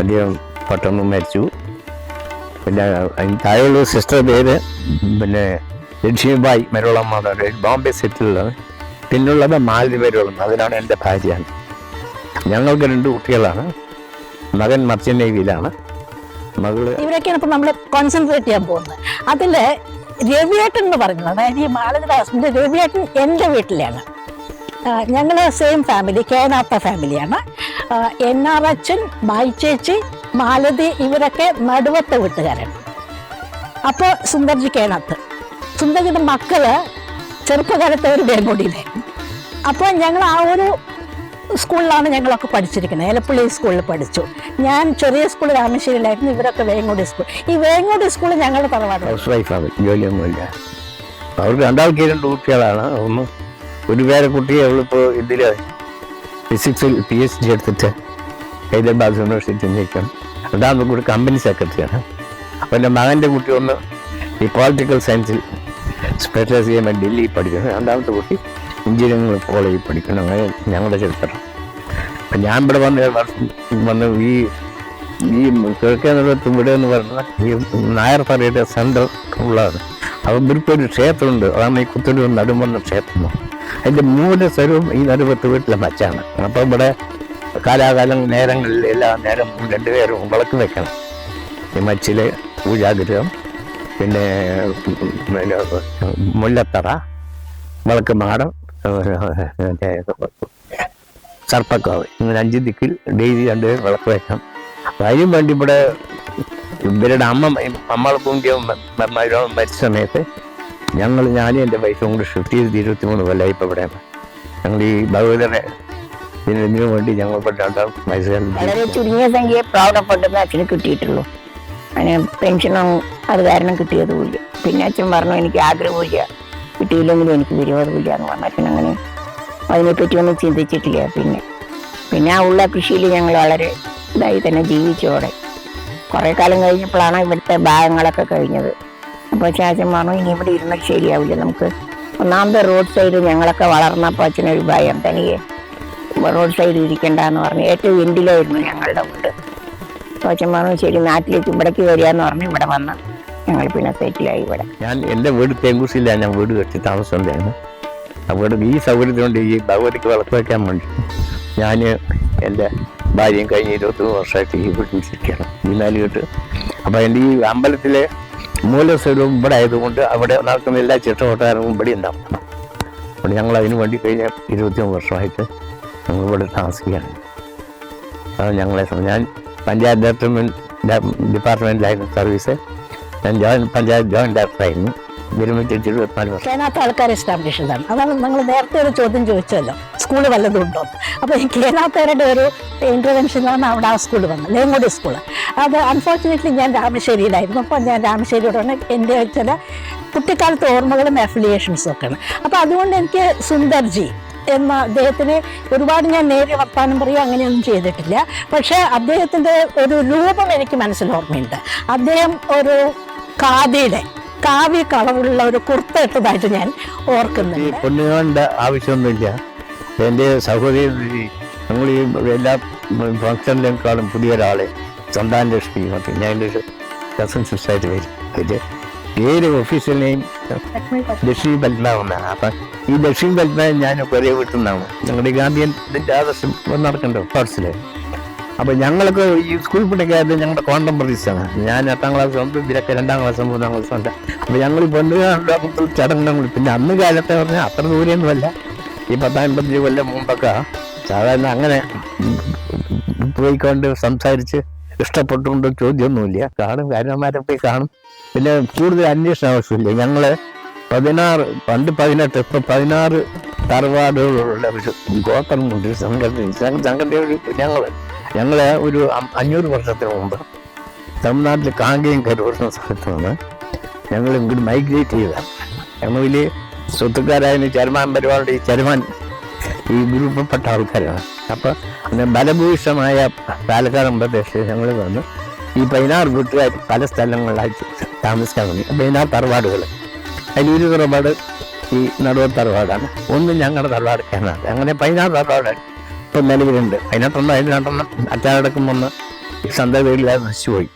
അദ്ദേഹം പെട്ടെന്ന് മരിച്ചു. പിന്നെ അതിന് താഴെയുള്ള സിസ്റ്റർ പേര് പിന്നെ ലക്ഷ്മിബായി മരോളമ്മ, ബോംബെ സെറ്റിലാണ്. പിന്നുള്ളത് മാലതി മരോളമ്മ, അതിനാണ് എൻ്റെ ഭാര്യയാണ്. ഞങ്ങൾക്ക് 2 കുട്ടികളാണ്. മകൻ മർച്ചന്റ് നേവിയിലാണ്, മകള്. ഇവരൊക്കെയാണ് ഇപ്പൊ നമ്മൾ കോൺസെൻട്രേറ്റ് ചെയ്യാൻ പോകുന്നത്. അതില് രവിയേട്ടൻ എന്ന് പറയുന്നത്, അതായത് ഈ മാലതിയുടെ ഹസ്ബൻഡ് രവിയേട്ടൻ എൻ്റെ വീട്ടിലാണ്. ഞങ്ങൾ സെയിം ഫാമിലി, കേനാത്ത ഫാമിലിയാണ്. NR അച്ഛൻ, ബായി ചേച്ചി, മാലതി ഇവരൊക്കെ നടുവത്തെ വീട്ടുകാരാണ്. അപ്പോൾ സുന്ദർജി കേനാത്ത്, സുന്ദർജിയുടെ മക്കള് ചെറുപ്പകാലത്ത് ഒരു വേങ്ങോടിയിലായിരുന്നു. അപ്പോൾ ഞങ്ങൾ ആ ഒരു സ്കൂളിലാണ് ഞങ്ങളൊക്കെ പഠിച്ചിരിക്കുന്നത്. എലപ്പള്ളി സ്കൂളിൽ പഠിച്ചു. ഞാൻ ചെറിയ സ്കൂൾ രാമശ്ശേരിയിലായിരുന്നു, ഇവരൊക്കെ വേങ്ങോടി സ്കൂൾ. ഈ വേങ്ങോടി സ്കൂൾ ഞങ്ങളുടെ തറവാട്. ഹൗസ് വൈഫാണ്, ജോലിയൊന്നുമില്ല. അവർക്ക് 2 കുട്ടികളാണ്. ഒന്ന് ഒരു പേരെ കുട്ടി അവളിപ്പോൾ ഇതിൽ ഫിസിക്സിൽ PhD എടുത്തിട്ട് ഹൈദരാബാദ് യൂണിവേഴ്സിറ്റി നിൽക്കണം. 2ാമത്തെ കൂടി കമ്പനി സെക്രട്ടറിയാണ്. അപ്പോൾ എൻ്റെ മകൻ്റെ കുട്ടി ഒന്ന് ഈ പൊളിറ്റിക്കൽ സയൻസിൽ സ്പെഷ്യലൈസ് ചെയ്യാൻ വേണ്ടി ഡൽഹിയിൽ പഠിക്കണം. 2ാമത്തെ കുട്ടി എഞ്ചിനീയറിംഗ് കോളേജിൽ പഠിക്കണം. അങ്ങനെ ഞങ്ങളുടെ ചരിത്രം. അപ്പം ഞാൻ ഇവിടെ വന്ന് ഈ ഈ കിഴക്കേനടുത്ത് ഇവിടെ എന്ന് പറഞ്ഞാൽ ഈ നായർ തറയുടെ സെൻട്രൽ ഉള്ളതാണ്. അപ്പം ഇവർക്കൊരു ക്ഷേത്രമുണ്ട്, അതാണ് ഈ കുത്തൂർ നടുമ്പന്ന ക്ഷേത്രം. അതിൻ്റെ മൂലസ്വരവും ഈ നടുവത്ത് വീട്ടിലെ മച്ചാണ്. അപ്പം ഇവിടെ കാലാകാലം നേരങ്ങളിൽ എല്ലാ നേരം 2 പേരും വിളക്ക് വെക്കണം. ഈ മച്ചിലെ പൂജാഗ്രഹം, പിന്നെ മുല്ലത്തറ, വിളക്ക് മാടം, സർപ്പക്കാവ്, ഇങ്ങനെ 5 ദിക്കിൽ ഡെയിലി 2 പേർ വിളക്ക് വെക്കണം. അപ്പം അതിനും വേണ്ടി ഇവിടെ ഇവരുടെ അമ്മളെ പൂങ്കിയും മരിച്ച സമയത്ത് ഞാനും എൻ്റെ വൈഫും കൂടി ഷിഫ്റ്റ് ചെയ്ത് 23 കൊല്ലമായി ഇപ്പം ഇവിടെ. ഞങ്ങൾ ഈ ഭഗവതരെ ഇതിനു വേണ്ടി ഞങ്ങൾ വളരെ ചുരുങ്ങിയ സംഖ്യ പ്രൗഢപ്പെട്ടത് അച്ഛന് കിട്ടിയിട്ടുള്ളൂ. അതിന് പെൻഷനും അത് കാരണം കിട്ടിയതുമില്ല. പിന്നെ അച്ഛൻ പറഞ്ഞു എനിക്ക് ആഗ്രഹമില്ല, കിട്ടിയില്ലെങ്കിലും എനിക്ക് വിരോധമില്ല എന്ന് പറഞ്ഞു. അച്ഛൻ അങ്ങനെ അതിനെപ്പറ്റി ഒന്നും ചിന്തിച്ചിട്ടില്ല. പിന്നെ ആ ഉള്ള കൃഷിയിൽ ഞങ്ങൾ വളരെ ഇതായി തന്നെ ജീവിച്ചോടെ. കുറേ കാലം കഴിഞ്ഞപ്പോഴാണ് ഇവിടുത്തെ ഭാഗങ്ങളൊക്കെ കഴിഞ്ഞത്. അപ്പോൾ അച്ഛൻ പറഞ്ഞു ഇനി ഇവിടെ ഇരുന്നാൽ ശരിയാവില്ല, നമുക്ക് ഒന്നാമത്തെ റോഡ് സൈഡ് ഞങ്ങളൊക്കെ വളർന്നപ്പോൾ അച്ഛനൊരു ഭയം, തനിയെ റോഡ് സൈഡ് ഇരിക്കണ്ടെന്ന് പറഞ്ഞു. ഏറ്റവും എൻഡിലായിരുന്നു ഞങ്ങളുടെ വീട്. അപ്പോൾ അച്ഛൻ പറഞ്ഞു ശരി നാട്ടിലേക്ക് ഇവിടേക്ക് വരിക എന്ന് പറഞ്ഞു. ഇവിടെ വന്ന് ഞങ്ങൾ പിന്നെ സെറ്റിലായി ഇവിടെ. ഞാൻ എൻ്റെ വീട് തേങ്കൂസില്ല, ഞാൻ വീട് കെട്ടി താമസമുണ്ടായിരുന്നു. അവിടെ ഈ സൗകര്യത്തിനുണ്ട് ഈ ഭഗവതിക്ക് വിളക്ക് വയ്ക്കാൻ വേണ്ടി ഞാൻ എൻ്റെ ഭാര്യയും കഴിഞ്ഞ 23 വർഷമായിട്ട് ഈ വീട്ടിൽ ഇരിക്കണം, ഈ 4 കെട്ട്. അപ്പോൾ എൻ്റെ ഈ അമ്പലത്തിലെ മൂലസ്വരവും ഇവിടെ ആയതുകൊണ്ട് അവിടെ നടക്കുന്ന എല്ലാ ചിട്ടവട്ടാരവും ഇവിടെ ഉണ്ടാവും. അപ്പോൾ ഞങ്ങൾ അതിന് വേണ്ടി കഴിഞ്ഞ 21 വർഷമായിട്ട് ഞങ്ങൾ ഇവിടെ താമസിക്കുകയാണ്. അത് ഞാൻ പഞ്ചായത്ത് ഡിപ്പാർട്ട്മെൻറ്റിലായിരുന്നു സർവീസ്. ഞാൻ പഞ്ചായത്ത് ജോയിൻറ്റ് ഡയറക്ടറായിരുന്നു. വിരമിച്ച് 24 വർഷം. കേനാത്ത ആൾക്കാർ എസ്റ്റാബ്ലിഷ് ചെയ്താണ്. അതാണ് നിങ്ങൾ നേരത്തെ ഒരു ചോദ്യം ചോദിച്ചല്ലോ, സ്കൂൾ വല്ലതും ഉണ്ടോ. അപ്പോൾ ഈ കേനാത്തവരുടെ ഒരു ഇൻ്റർവെൻഷനാണ് അവിടെ ആ സ്കൂൾ വന്നത്, ലേങ്ങോടി സ്കൂൾ. അത് അൺഫോർച്ചുനേറ്റ്ലി ഞാൻ രാമശ്ശേരിയിലായിരുന്നു. അപ്പോൾ ഞാൻ രാമശ്ശേരിയോടാണ് എൻ്റെ ചില കുട്ടിക്കാലത്തെ ഓർമ്മകളും അഫിലിയേഷൻസും ഒക്കെയാണ്. അപ്പോൾ അതുകൊണ്ട് എനിക്ക് സുന്ദർജി എന്ന അദ്ദേഹത്തിന് ഒരുപാട് ഞാൻ നേരെ വർത്താനം പറയുക അങ്ങനെയൊന്നും ചെയ്തിട്ടില്ല. പക്ഷേ അദ്ദേഹത്തിൻ്റെ ഒരു രൂപം എനിക്ക് മനസ്സിൽ ഓർമ്മയുണ്ട്. അദ്ദേഹം ഒരു കാവ്യ കളറുള്ള ഒരു കുർത്ത ഇട്ടതായിട്ട് ഞാൻ ഓർക്കുന്നുണ്ട്. പൊന്നുകാണ്ട ആവശ്യമൊന്നുമില്ല. എൻ്റെ സഹോദരി ഞങ്ങൾ ഈ എല്ലാ ഫംഗ്ഷനിലേക്കാളും പുതിയൊരാളെ സന്താന ലക്ഷ്മി ഞാൻ എൻ്റെ കസിൻ സിസ്റ്ററായിട്ട് വരും. അതിൻ്റെ ഏത് ഓഫീഷ്യൽ നെയിം ലക്ഷ്മി പത്മനാഭ എന്നാണ്. അപ്പം ഈ ലക്ഷ്മി പത്മനാഭൻ ഞാൻ കുറേ വീട്ടിൽ നിന്നാണ്. ഞങ്ങളുടെ ഗാന്ധിയൻ്റെ ആദർശം നടക്കണ്ടോ ഫോർട്സിൽ. അപ്പോൾ ഞങ്ങളൊക്കെ ഈ സ്കൂൾ പഠിക്കാതെ ഞങ്ങളുടെ കോണ്ടംപററീസാണ്. ഞാൻ 8ാം ക്ലാസ് ഉണ്ട്, ഇവരൊക്കെ 2ാം ക്ലാസ് 3ാം ക്ലാസ് ഉണ്ട്. അപ്പോൾ ഞങ്ങൾ ഈ പൊന്നുകാരുടെ ചടങ്ങുകൾ പിന്നെ അന്ന് കാലത്തെ പറഞ്ഞാൽ അത്ര ദൂരെയൊന്നുമല്ല. ഈ 10-50 കൊല്ലം മുമ്പൊക്കെ സാധാരണ അങ്ങനെ പോയിക്കൊണ്ട് സംസാരിച്ച് ഇഷ്ടപ്പെട്ടുകൊണ്ട് ചോദ്യമൊന്നുമില്ല. കാണും, കാര്യന്മാരെ പോയി കാണും. പിന്നെ കൂടുതൽ അന്വേഷണം ആവശ്യമില്ല. ഞങ്ങൾ 16 പണ്ട് 18 ഇപ്പം 16 തറവാടുകളുള്ള ഒരു ഗോത്രം കൊണ്ട് സംഘടന ഞങ്ങൾ ഒരു 500 വർഷത്തിന് മുമ്പ് തമിഴ്നാട്ടിൽ കാങ്കയം കരൂർന്ന സ്ഥലത്ത് നിന്ന് ഞങ്ങൾ ഇങ്ങോട്ട് മൈഗ്രേറ്റ് ചെയ്തതാണ്. ഞങ്ങൾ വലിയ സ്വത്തുക്കാരായ ചരുമാൻ പരിപാടി ചരുമാൻ ഈ ഗ്രൂപ്പിൽപ്പെട്ട ആൾക്കാരാണ്. അപ്പോൾ അങ്ങനെ ബലഭൂഷമായ പാലക്കാടൻ പ്രദേശത്ത് ഞങ്ങൾ വന്ന് ഈ 16 വീട്ടുകാർ പല സ്ഥലങ്ങളിലായിട്ട് താമസിക്കാൻ തുടങ്ങി. 16 തറവാടുകൾ. അതിലൊരു തറവാട് ഈ നടുവ തറവാടാണ്, ഒന്ന് ഞങ്ങളുടെ തറവാട് കേരള. അങ്ങനെ 16 തറവാടാണ് ഇപ്പം നിലവിലുണ്ട്. 18 അച്ചാടക്കം വന്ന് ഈ സ്വന്തം വീട്ടിലായി നശിച്ചുപോയി.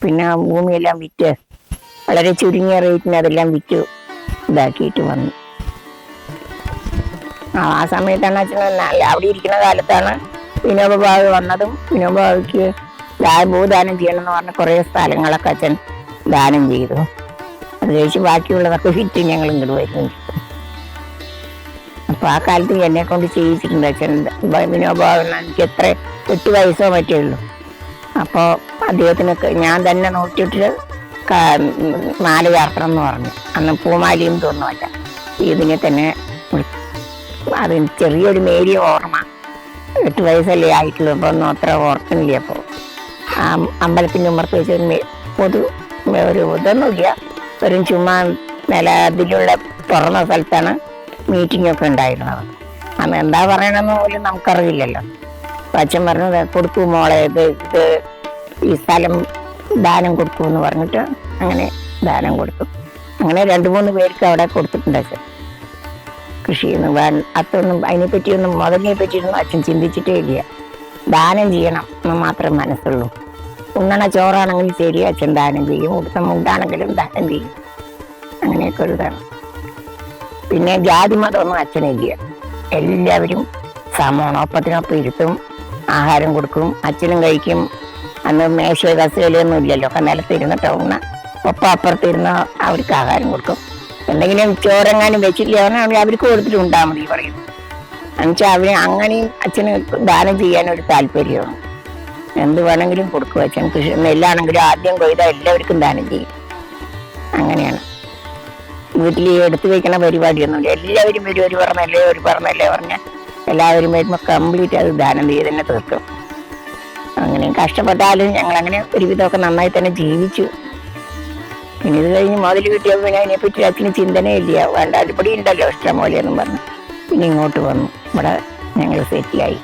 പിന്നെ ആ ഭൂമിയെല്ലാം വിറ്റ് വളരെ ചുരുങ്ങിയ റേറ്റിന് അതെല്ലാം വിറ്റ് ഇതാക്കിയിട്ട് വന്നു. ആ സമയത്താണ് അച്ഛൻ അവിടെ ഇരിക്കുന്ന കാലത്താണ് വിനോബ ഭാവി വന്നതും. വിനോബ ഭാവിക്ക് ഭൂദാനം ചെയ്യണമെന്ന് പറഞ്ഞ കുറേ സ്ഥലങ്ങളൊക്കെ അച്ഛൻ ദാനം ചെയ്തു. അത് കഴിച്ച് ബാക്കിയുള്ളതൊക്കെ വിറ്റ് ഞങ്ങൾ ഇങ്ങോട്ട് വരുന്നുണ്ട്. അപ്പോൾ ആ കാലത്ത് എന്നെ കൊണ്ട് ചെയ്യിച്ചിട്ടുണ്ട് അച്ഛൻ. വിനോബ എനിക്ക് എത്ര 8 വയസ്സോ മറ്റേ ഉള്ളൂ. അപ്പോൾ അദ്ദേഹത്തിനൊക്കെ ഞാൻ തന്നെ നോക്കിയിട്ട് 4 യാത്ര എന്ന് പറഞ്ഞു. അന്ന് പൂമാലിയും തോന്നുമല്ല, ഇതിനെ തന്നെ അത് ചെറിയൊരു നേരിയ ഓർമ്മ. 8 വയസ്സല്ലേ ആയിട്ടുള്ളൂ. അപ്പോൾ ഒന്നും അത്ര ഓർക്കുന്നില്ല. അപ്പോൾ ആ അമ്പലത്തിൻ്റെ ഉമ്മർത്ത് വെച്ച് ഒരു ഇതൊന്നുമില്ല, വെറും ചുമ്മാ അതിലുള്ള തുറന്ന സ്ഥലത്താണ് മീറ്റിങ്ങൊക്കെ ഉണ്ടായിരുന്നത്. അന്ന് എന്താ പറയണമെന്ന് പോലും നമുക്കറിയില്ലല്ലോ. അപ്പം അച്ഛൻ പറഞ്ഞത് കൊടുക്കൂ മോളെ, ഇത് ഈ സ്ഥലം ദാനം കൊടുക്കൂ എന്ന് പറഞ്ഞിട്ട് അങ്ങനെ ദാനം കൊടുത്തു. അങ്ങനെ 2-3 പേർക്ക് അവിടെ കൊടുത്തിട്ടുണ്ട് അച്ഛൻ. കൃഷിയൊന്നും അതൊന്നും അതിനെപ്പറ്റിയൊന്നും മുതലിനെ പറ്റിയൊന്നും അച്ഛൻ ചിന്തിച്ചിട്ടേ ഇല്ല. ദാനം ചെയ്യണം എന്ന് മാത്രം മനസ്സുള്ളൂ. ഉണ്ണണ ചോറാണെങ്കിലും ശരി അച്ഛൻ ദാനം ചെയ്യും, ഉടുത്ത മുണ്ടാണെങ്കിലും ദാനം ചെയ്യും. അങ്ങനെയൊക്കെ ഒരു ഇതാണ്. പിന്നെ ജാതി മതമൊന്നും അച്ഛനില്ല. എല്ലാവരും സമമാണ്. ഒപ്പത്തിനൊപ്പം ഇരുത്തും, ആഹാരം കൊടുക്കും, അച്ഛനും കഴിക്കും. അന്ന് മേശ കസേലയൊന്നും ഇല്ലല്ലോ, ഒക്കെ നിലത്തിരുന്നിട്ട് ഉണ്ണ. ഒപ്പം അപ്പുറത്തിരുന്ന് അവർക്ക് ആഹാരം കൊടുക്കും. എന്തെങ്കിലും ചോറെങ്ങാനും വെച്ചില്ല അവർക്ക് കൊടുത്തിട്ട് ഉണ്ടാ മതി പറയും. എന്നുവെച്ചാൽ അവര് അങ്ങനെയും അച്ഛന് ദാനം ചെയ്യാനൊരു താല്പര്യമാണ്. എന്ത് വേണമെങ്കിലും കൊടുക്കും അച്ഛൻ. കൃഷി നെല്ലാണെങ്കിലും ആദ്യം കൊയ്താൽ എല്ലാവർക്കും ദാനം ചെയ്യും. അങ്ങനെയാണ്. വീട്ടിൽ എടുത്തു വയ്ക്കണ പരിപാടിയൊന്നുമില്ല. എല്ലാവരും വരും, ഒരു പറഞ്ഞല്ലേ പറഞ്ഞാൽ എല്ലാവരും വരുമ്പോൾ കംപ്ലീറ്റ് അത് ദാനം ചെയ്ത് തന്നെ തീർക്കും. അങ്ങനെ കഷ്ടപ്പെട്ടാലും ഞങ്ങളങ്ങനെ ഒരുവിധമൊക്കെ നന്നായി തന്നെ ജീവിച്ചു. പിന്നെ ഇത് കഴിഞ്ഞ് മുതൽ കിട്ടിയപ്പോൾ പിന്നെ അതിനെപ്പറ്റി അച്ഛന് ചിന്തനയില്ല. വേണ്ട അടിപൊളി ഉണ്ടല്ലോ ഇഷ്ടം പോലെയെന്നും പറഞ്ഞു പിന്നെ ഇങ്ങോട്ട് വന്നു. ഇവിടെ ഞങ്ങൾ സെറ്റിലായി.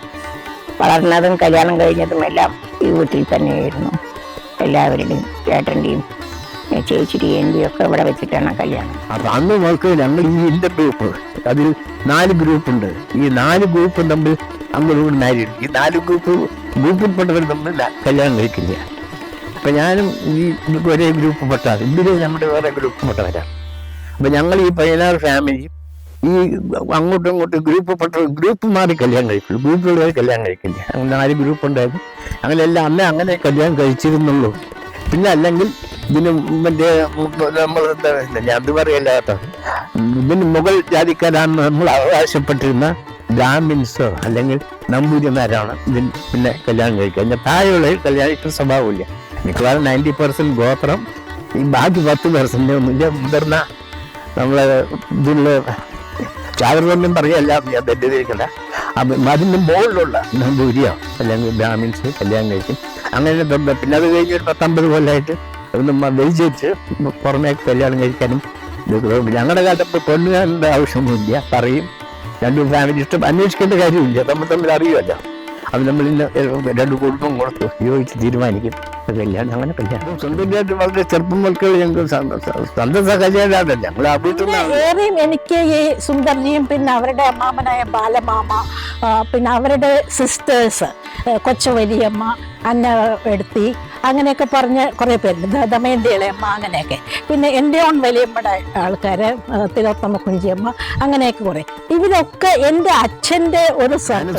വളർന്നതും കല്യാണം കഴിഞ്ഞതും എല്ലാം ഈ വീട്ടിൽ തന്നെയായിരുന്നു. എല്ലാവരുടെയും ചേട്ടൻ്റെയും ചേച്ചിയുടെയും എൻ്റെയും ഒക്കെ ഇവിടെ വെച്ചിട്ടാണ് കല്യാണം. അപ്പൊ അന്ന് നോക്ക് ഞങ്ങൾ ഈ ഇന്റർ ഗ്രൂപ്പ്, അതിൽ 4 ഗ്രൂപ്പുണ്ട്. ഈ 4 ഗ്രൂപ്പും തമ്മിൽ അങ്ങോട്ട് മാരിഡ്. ഈ 4 ഗ്രൂപ്പിൽപ്പെട്ടവർ തമ്മിൽ കല്യാണം കഴിക്കില്ല. അപ്പൊ ഞാനും ഈ ഒരേ ഗ്രൂപ്പ് പെട്ടാണ്. ഇതിൽ നമ്മുടെ വേറെ ഗ്രൂപ്പ് പെട്ടവരാണ്. അപ്പൊ ഞങ്ങൾ ഈ 16 ഫാമിലി ഈ അങ്ങോട്ടും ഇങ്ങോട്ടും ഗ്രൂപ്പ് മാറി കല്യാണം കഴിക്കുള്ളൂ. ഗ്രൂപ്പുള്ളവർ കല്യാണം കഴിക്കില്ല. അങ്ങനെ 4 ഗ്രൂപ്പ് ഉണ്ടായിരുന്നു. അങ്ങനെയെല്ലാം അന്നേ അങ്ങനെ കല്യാണം കഴിച്ചിരുന്നുള്ളൂ. പിന്നെ അല്ലെങ്കിൽ ഇതിന് മറ്റേ നമ്മൾ ഞാൻ അത് പറയല്ല കേട്ടോ, ഇതിന് മുഗൾ ജാതിക്കാരാണെന്ന് നമ്മൾ അവകാശപ്പെട്ടിരുന്ന ബ്രാഹ്മിൻസോ അല്ലെങ്കിൽ നമ്പൂതിരിമാരാണ് ഇതിന് പിന്നെ കല്യാണം കഴിക്കുക. അതിൻ്റെ താഴെയുള്ളവർ കല്യാണിക്കുന്ന സ്വഭാവമില്ല. മിക്കവാറും 90% ഗോത്രം, ഈ ബാക്കി 10% ഒന്നുമില്ല മുതിർന്ന നമ്മളെ ഇതിലുള്ള ചാകർവെന്നും പറയല്ല, ഞാൻ തെറ്റിദ്ധരിക്കണ്ട. അതിൻ്റെ മുകളിലുള്ള നമ്പൂരിയോ അല്ലെങ്കിൽ ബ്രാഹ്മിൻസ് കല്യാണം കഴിക്കും. അങ്ങനെ പിന്നെ അത് കഴിഞ്ഞ് 10-50 കൊല്ലമായിട്ട് വെയിച്ച് പുറമേ കല്യാണം കഴിക്കാനും ഞങ്ങളുടെ കാലത്ത് പൊണ്ണുകാരൻ്റെ ആവശ്യമൊന്നുമില്ല. പറയും 2 ഫാമിലി ഇഷ്ടം അന്വേഷിക്കേണ്ട കാര്യമില്ല, തമ്മിൽ അറിയുമല്ലോ. അത് നമ്മൾ 2 കുടുംബം കൊടുത്തു യോജിച്ച് തീരുമാനിക്കും കല്യാണം. അങ്ങനെ കല്യാണം സ്വന്തമായിട്ട് വളരെ ചെറുപ്പം മക്കൾ ഞങ്ങൾക്ക് സന്തോഷ കല്യാണമല്ല ഞങ്ങൾ ഏറെയും എനിക്ക് ഈ സുന്ദർജിയും പിന്നെ അവരുടെ അമ്മാമനായ ബാലമാമ, പിന്നെ അവരുടെ സിസ്റ്റേഴ്സ് കൊച്ചു വലിയമ്മ, അന്ന എടുത്തി, അങ്ങനെയൊക്കെ പറഞ്ഞ് കുറേ പേരുണ്ട്. ദമയന്തി ഇളയമ്മ, അങ്ങനെയൊക്കെ. പിന്നെ എൻ്റെ ഓൺ വലിയമ്മയുടെ ആൾക്കാർ, തിലോത്തമ്മ കുഞ്ചിയമ്മ, അങ്ങനെയൊക്കെ കുറേ. ഇവരൊക്കെ എൻ്റെ അച്ഛൻ്റെ ഒരു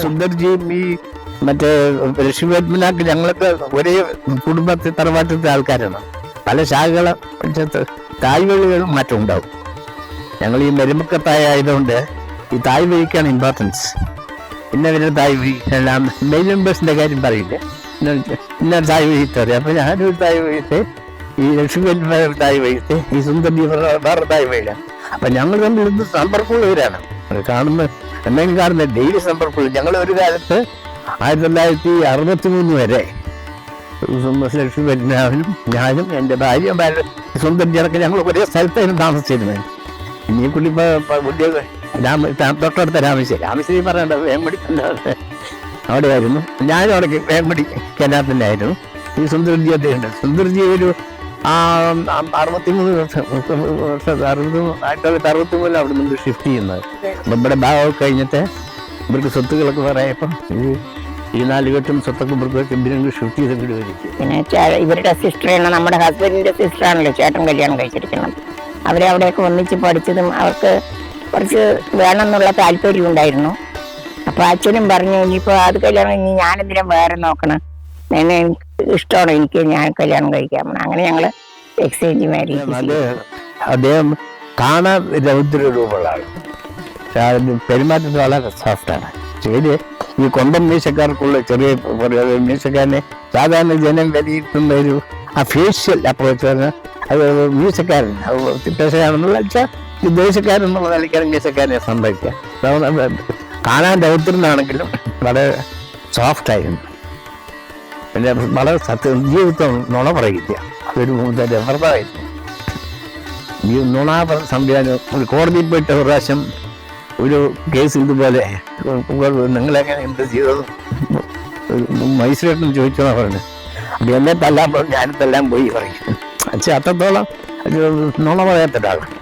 സുന്ദർജിയും ഈ മറ്റേ ലക്ഷ്മിനാക്ക് ഞങ്ങളൊക്കെ ഒരേ കുടുംബത്തിൽ തറവാട്ടത്തെ ആൾക്കാരാണ്. പല ശാഖകളെ തായ്വഴികളും മാറ്റം ഉണ്ടാവും. ഞങ്ങൾ ഈ നെരുമക്കത്തായ ആയതുകൊണ്ട് ഈ തായ്വഴിക്കാണ് ഇമ്പോർട്ടൻസ്. പിന്നെ പിന്നെ തായ്വഴി എല്ലാം മെയിൻ മെമ്പേഴ്സിന്റെ കാര്യം പറയില്ലേ, ഇന്ന തായ്വഴിത്തെ അറിയാം. അപ്പൊ ഞാനൊരു തായ്വഴിത്തെ, ഈ ലക്ഷ്മി തായ്വഴിത്തെ, ഈ സുന്ദരി വേറെ തായ്വഴിയിലാണ്. അപ്പൊ ഞങ്ങൾ തമ്മിൽ ഇന്ന് സമ്പർക്കമുള്ളവരാണ്. കാണുന്ന എന്തെങ്കിലും കാണുന്ന ഡെയിലി സമ്പർക്കമുള്ള. ഞങ്ങൾ ഒരു കാലത്ത് 1963 വരെ ലക്ഷ്മി വരുന്നവനും ഞാനും എൻ്റെ ഭാര്യ സുന്ദരിയൊക്കെ ഞങ്ങൾ ഒരേ സ്ഥലത്തായിരുന്നു താമസിച്ചിരുന്നത്. ഇനി കുട്ടി തൊട്ടടുത്ത രാമശ്ശേരി പറയണ്ട, വേമ്പടി അവിടെയായിരുന്നു. ഞാനും അവിടെ വേമ്പടി കേരളത്തിലായിരുന്നു. ഈ സുന്ദർജിയുണ്ട്. സുന്ദർജി ഒരു 63 വർഷം 1963 അവിടെ നിന്ന് ഷിഫ്റ്റ് ചെയ്യുന്നത്. അപ്പം ഇവിടെ ഭാഗമൊക്കെ കഴിഞ്ഞിട്ട് ഇവർക്ക് സ്വത്തുക്കളൊക്കെ പറയായപ്പം ഈ 4 കെട്ടും സ്വത്തൊക്കെ ഇവർക്ക് ഇവരെങ്കിലും ഷിഫ്റ്റ് ചെയ്തെങ്കിലും വരും. പിന്നെ ഇവരുടെ സിസ്റ്ററാണ്, നമ്മുടെ ഹസ്ബൻഡിന്റെ സിസ്റ്ററാണല്ലോ ചേട്ടൻ കല്യാണം കഴിച്ചിരിക്കുന്നത്. അവരെ അവിടെയൊക്കെ ഒന്നിച്ച് പഠിച്ചതും അവർക്ക് കുറച്ച് വേണമെന്നുള്ള താല്പര്യം ഉണ്ടായിരുന്നു. അപ്പൊ അച്ഛനും പറഞ്ഞു, ഇനിയിപ്പോൾ അത് കല്യാണം ഇനി ഞാനെന്തിനാ വേറെ നോക്കണം, എന്നെ ഇഷ്ടമാണ്, എനിക്ക് ഞാൻ കല്യാണം കഴിക്കാം. അങ്ങനെ ഞങ്ങള് എക്സ്ചേഞ്ച് മാരേജ്. അദ്ദേഹം കാണാൻ രൗദ്ര രൂപമുള്ള ആള്, പെരുമാറ്റത്തിൽ വളരെ സോഫ്റ്റാണ്. ശരി, ഈ കൊമ്പം മീശക്കാർക്കുള്ള ചെറിയ മീശക്കാരനെ സാധാരണ ജനം വിലയിരുത്തുന്ന ഒരു ഫേഷ്യൽ അപ്രോച്ച് പറഞ്ഞാൽ അത് മീശക്കാരൻ ദേശക്കാരെന്നുള്ള വെച്ചാൽ ദേശക്കാരെന്നുള്ള നിലയ്ക്കാണ് മീശക്കാരനെ സംഭവിക്കുക. കാണാൻ രൗദ്രനാണെങ്കിലും വളരെ സോഫ്റ്റായിരുന്നു. പിന്നെ വളരെ ജീവിതം നുണ പറയില്ല. ഒരു വ്രതമായിരുന്നു ഈ നുണ സംവിധാനം. ഒരു കോടതിയിൽ പോയിട്ട് ഒരു പ്രാവശ്യം ഒരു കേസ് ഇതുപോലെ നിങ്ങളെങ്ങനെ എന്ത് ചെയ്തത് മജിസ്ട്രേറ്റിന് ചോദിച്ചോന്നാ പറഞ്ഞു. അത് എന്നെ തല്ലാൻ പറഞ്ഞു, ഞാനും തല്ലാൻ പോയി പറയും. പക്ഷെ അത്രത്തോളം നുണ പറയാത്തൊരാളാണ്.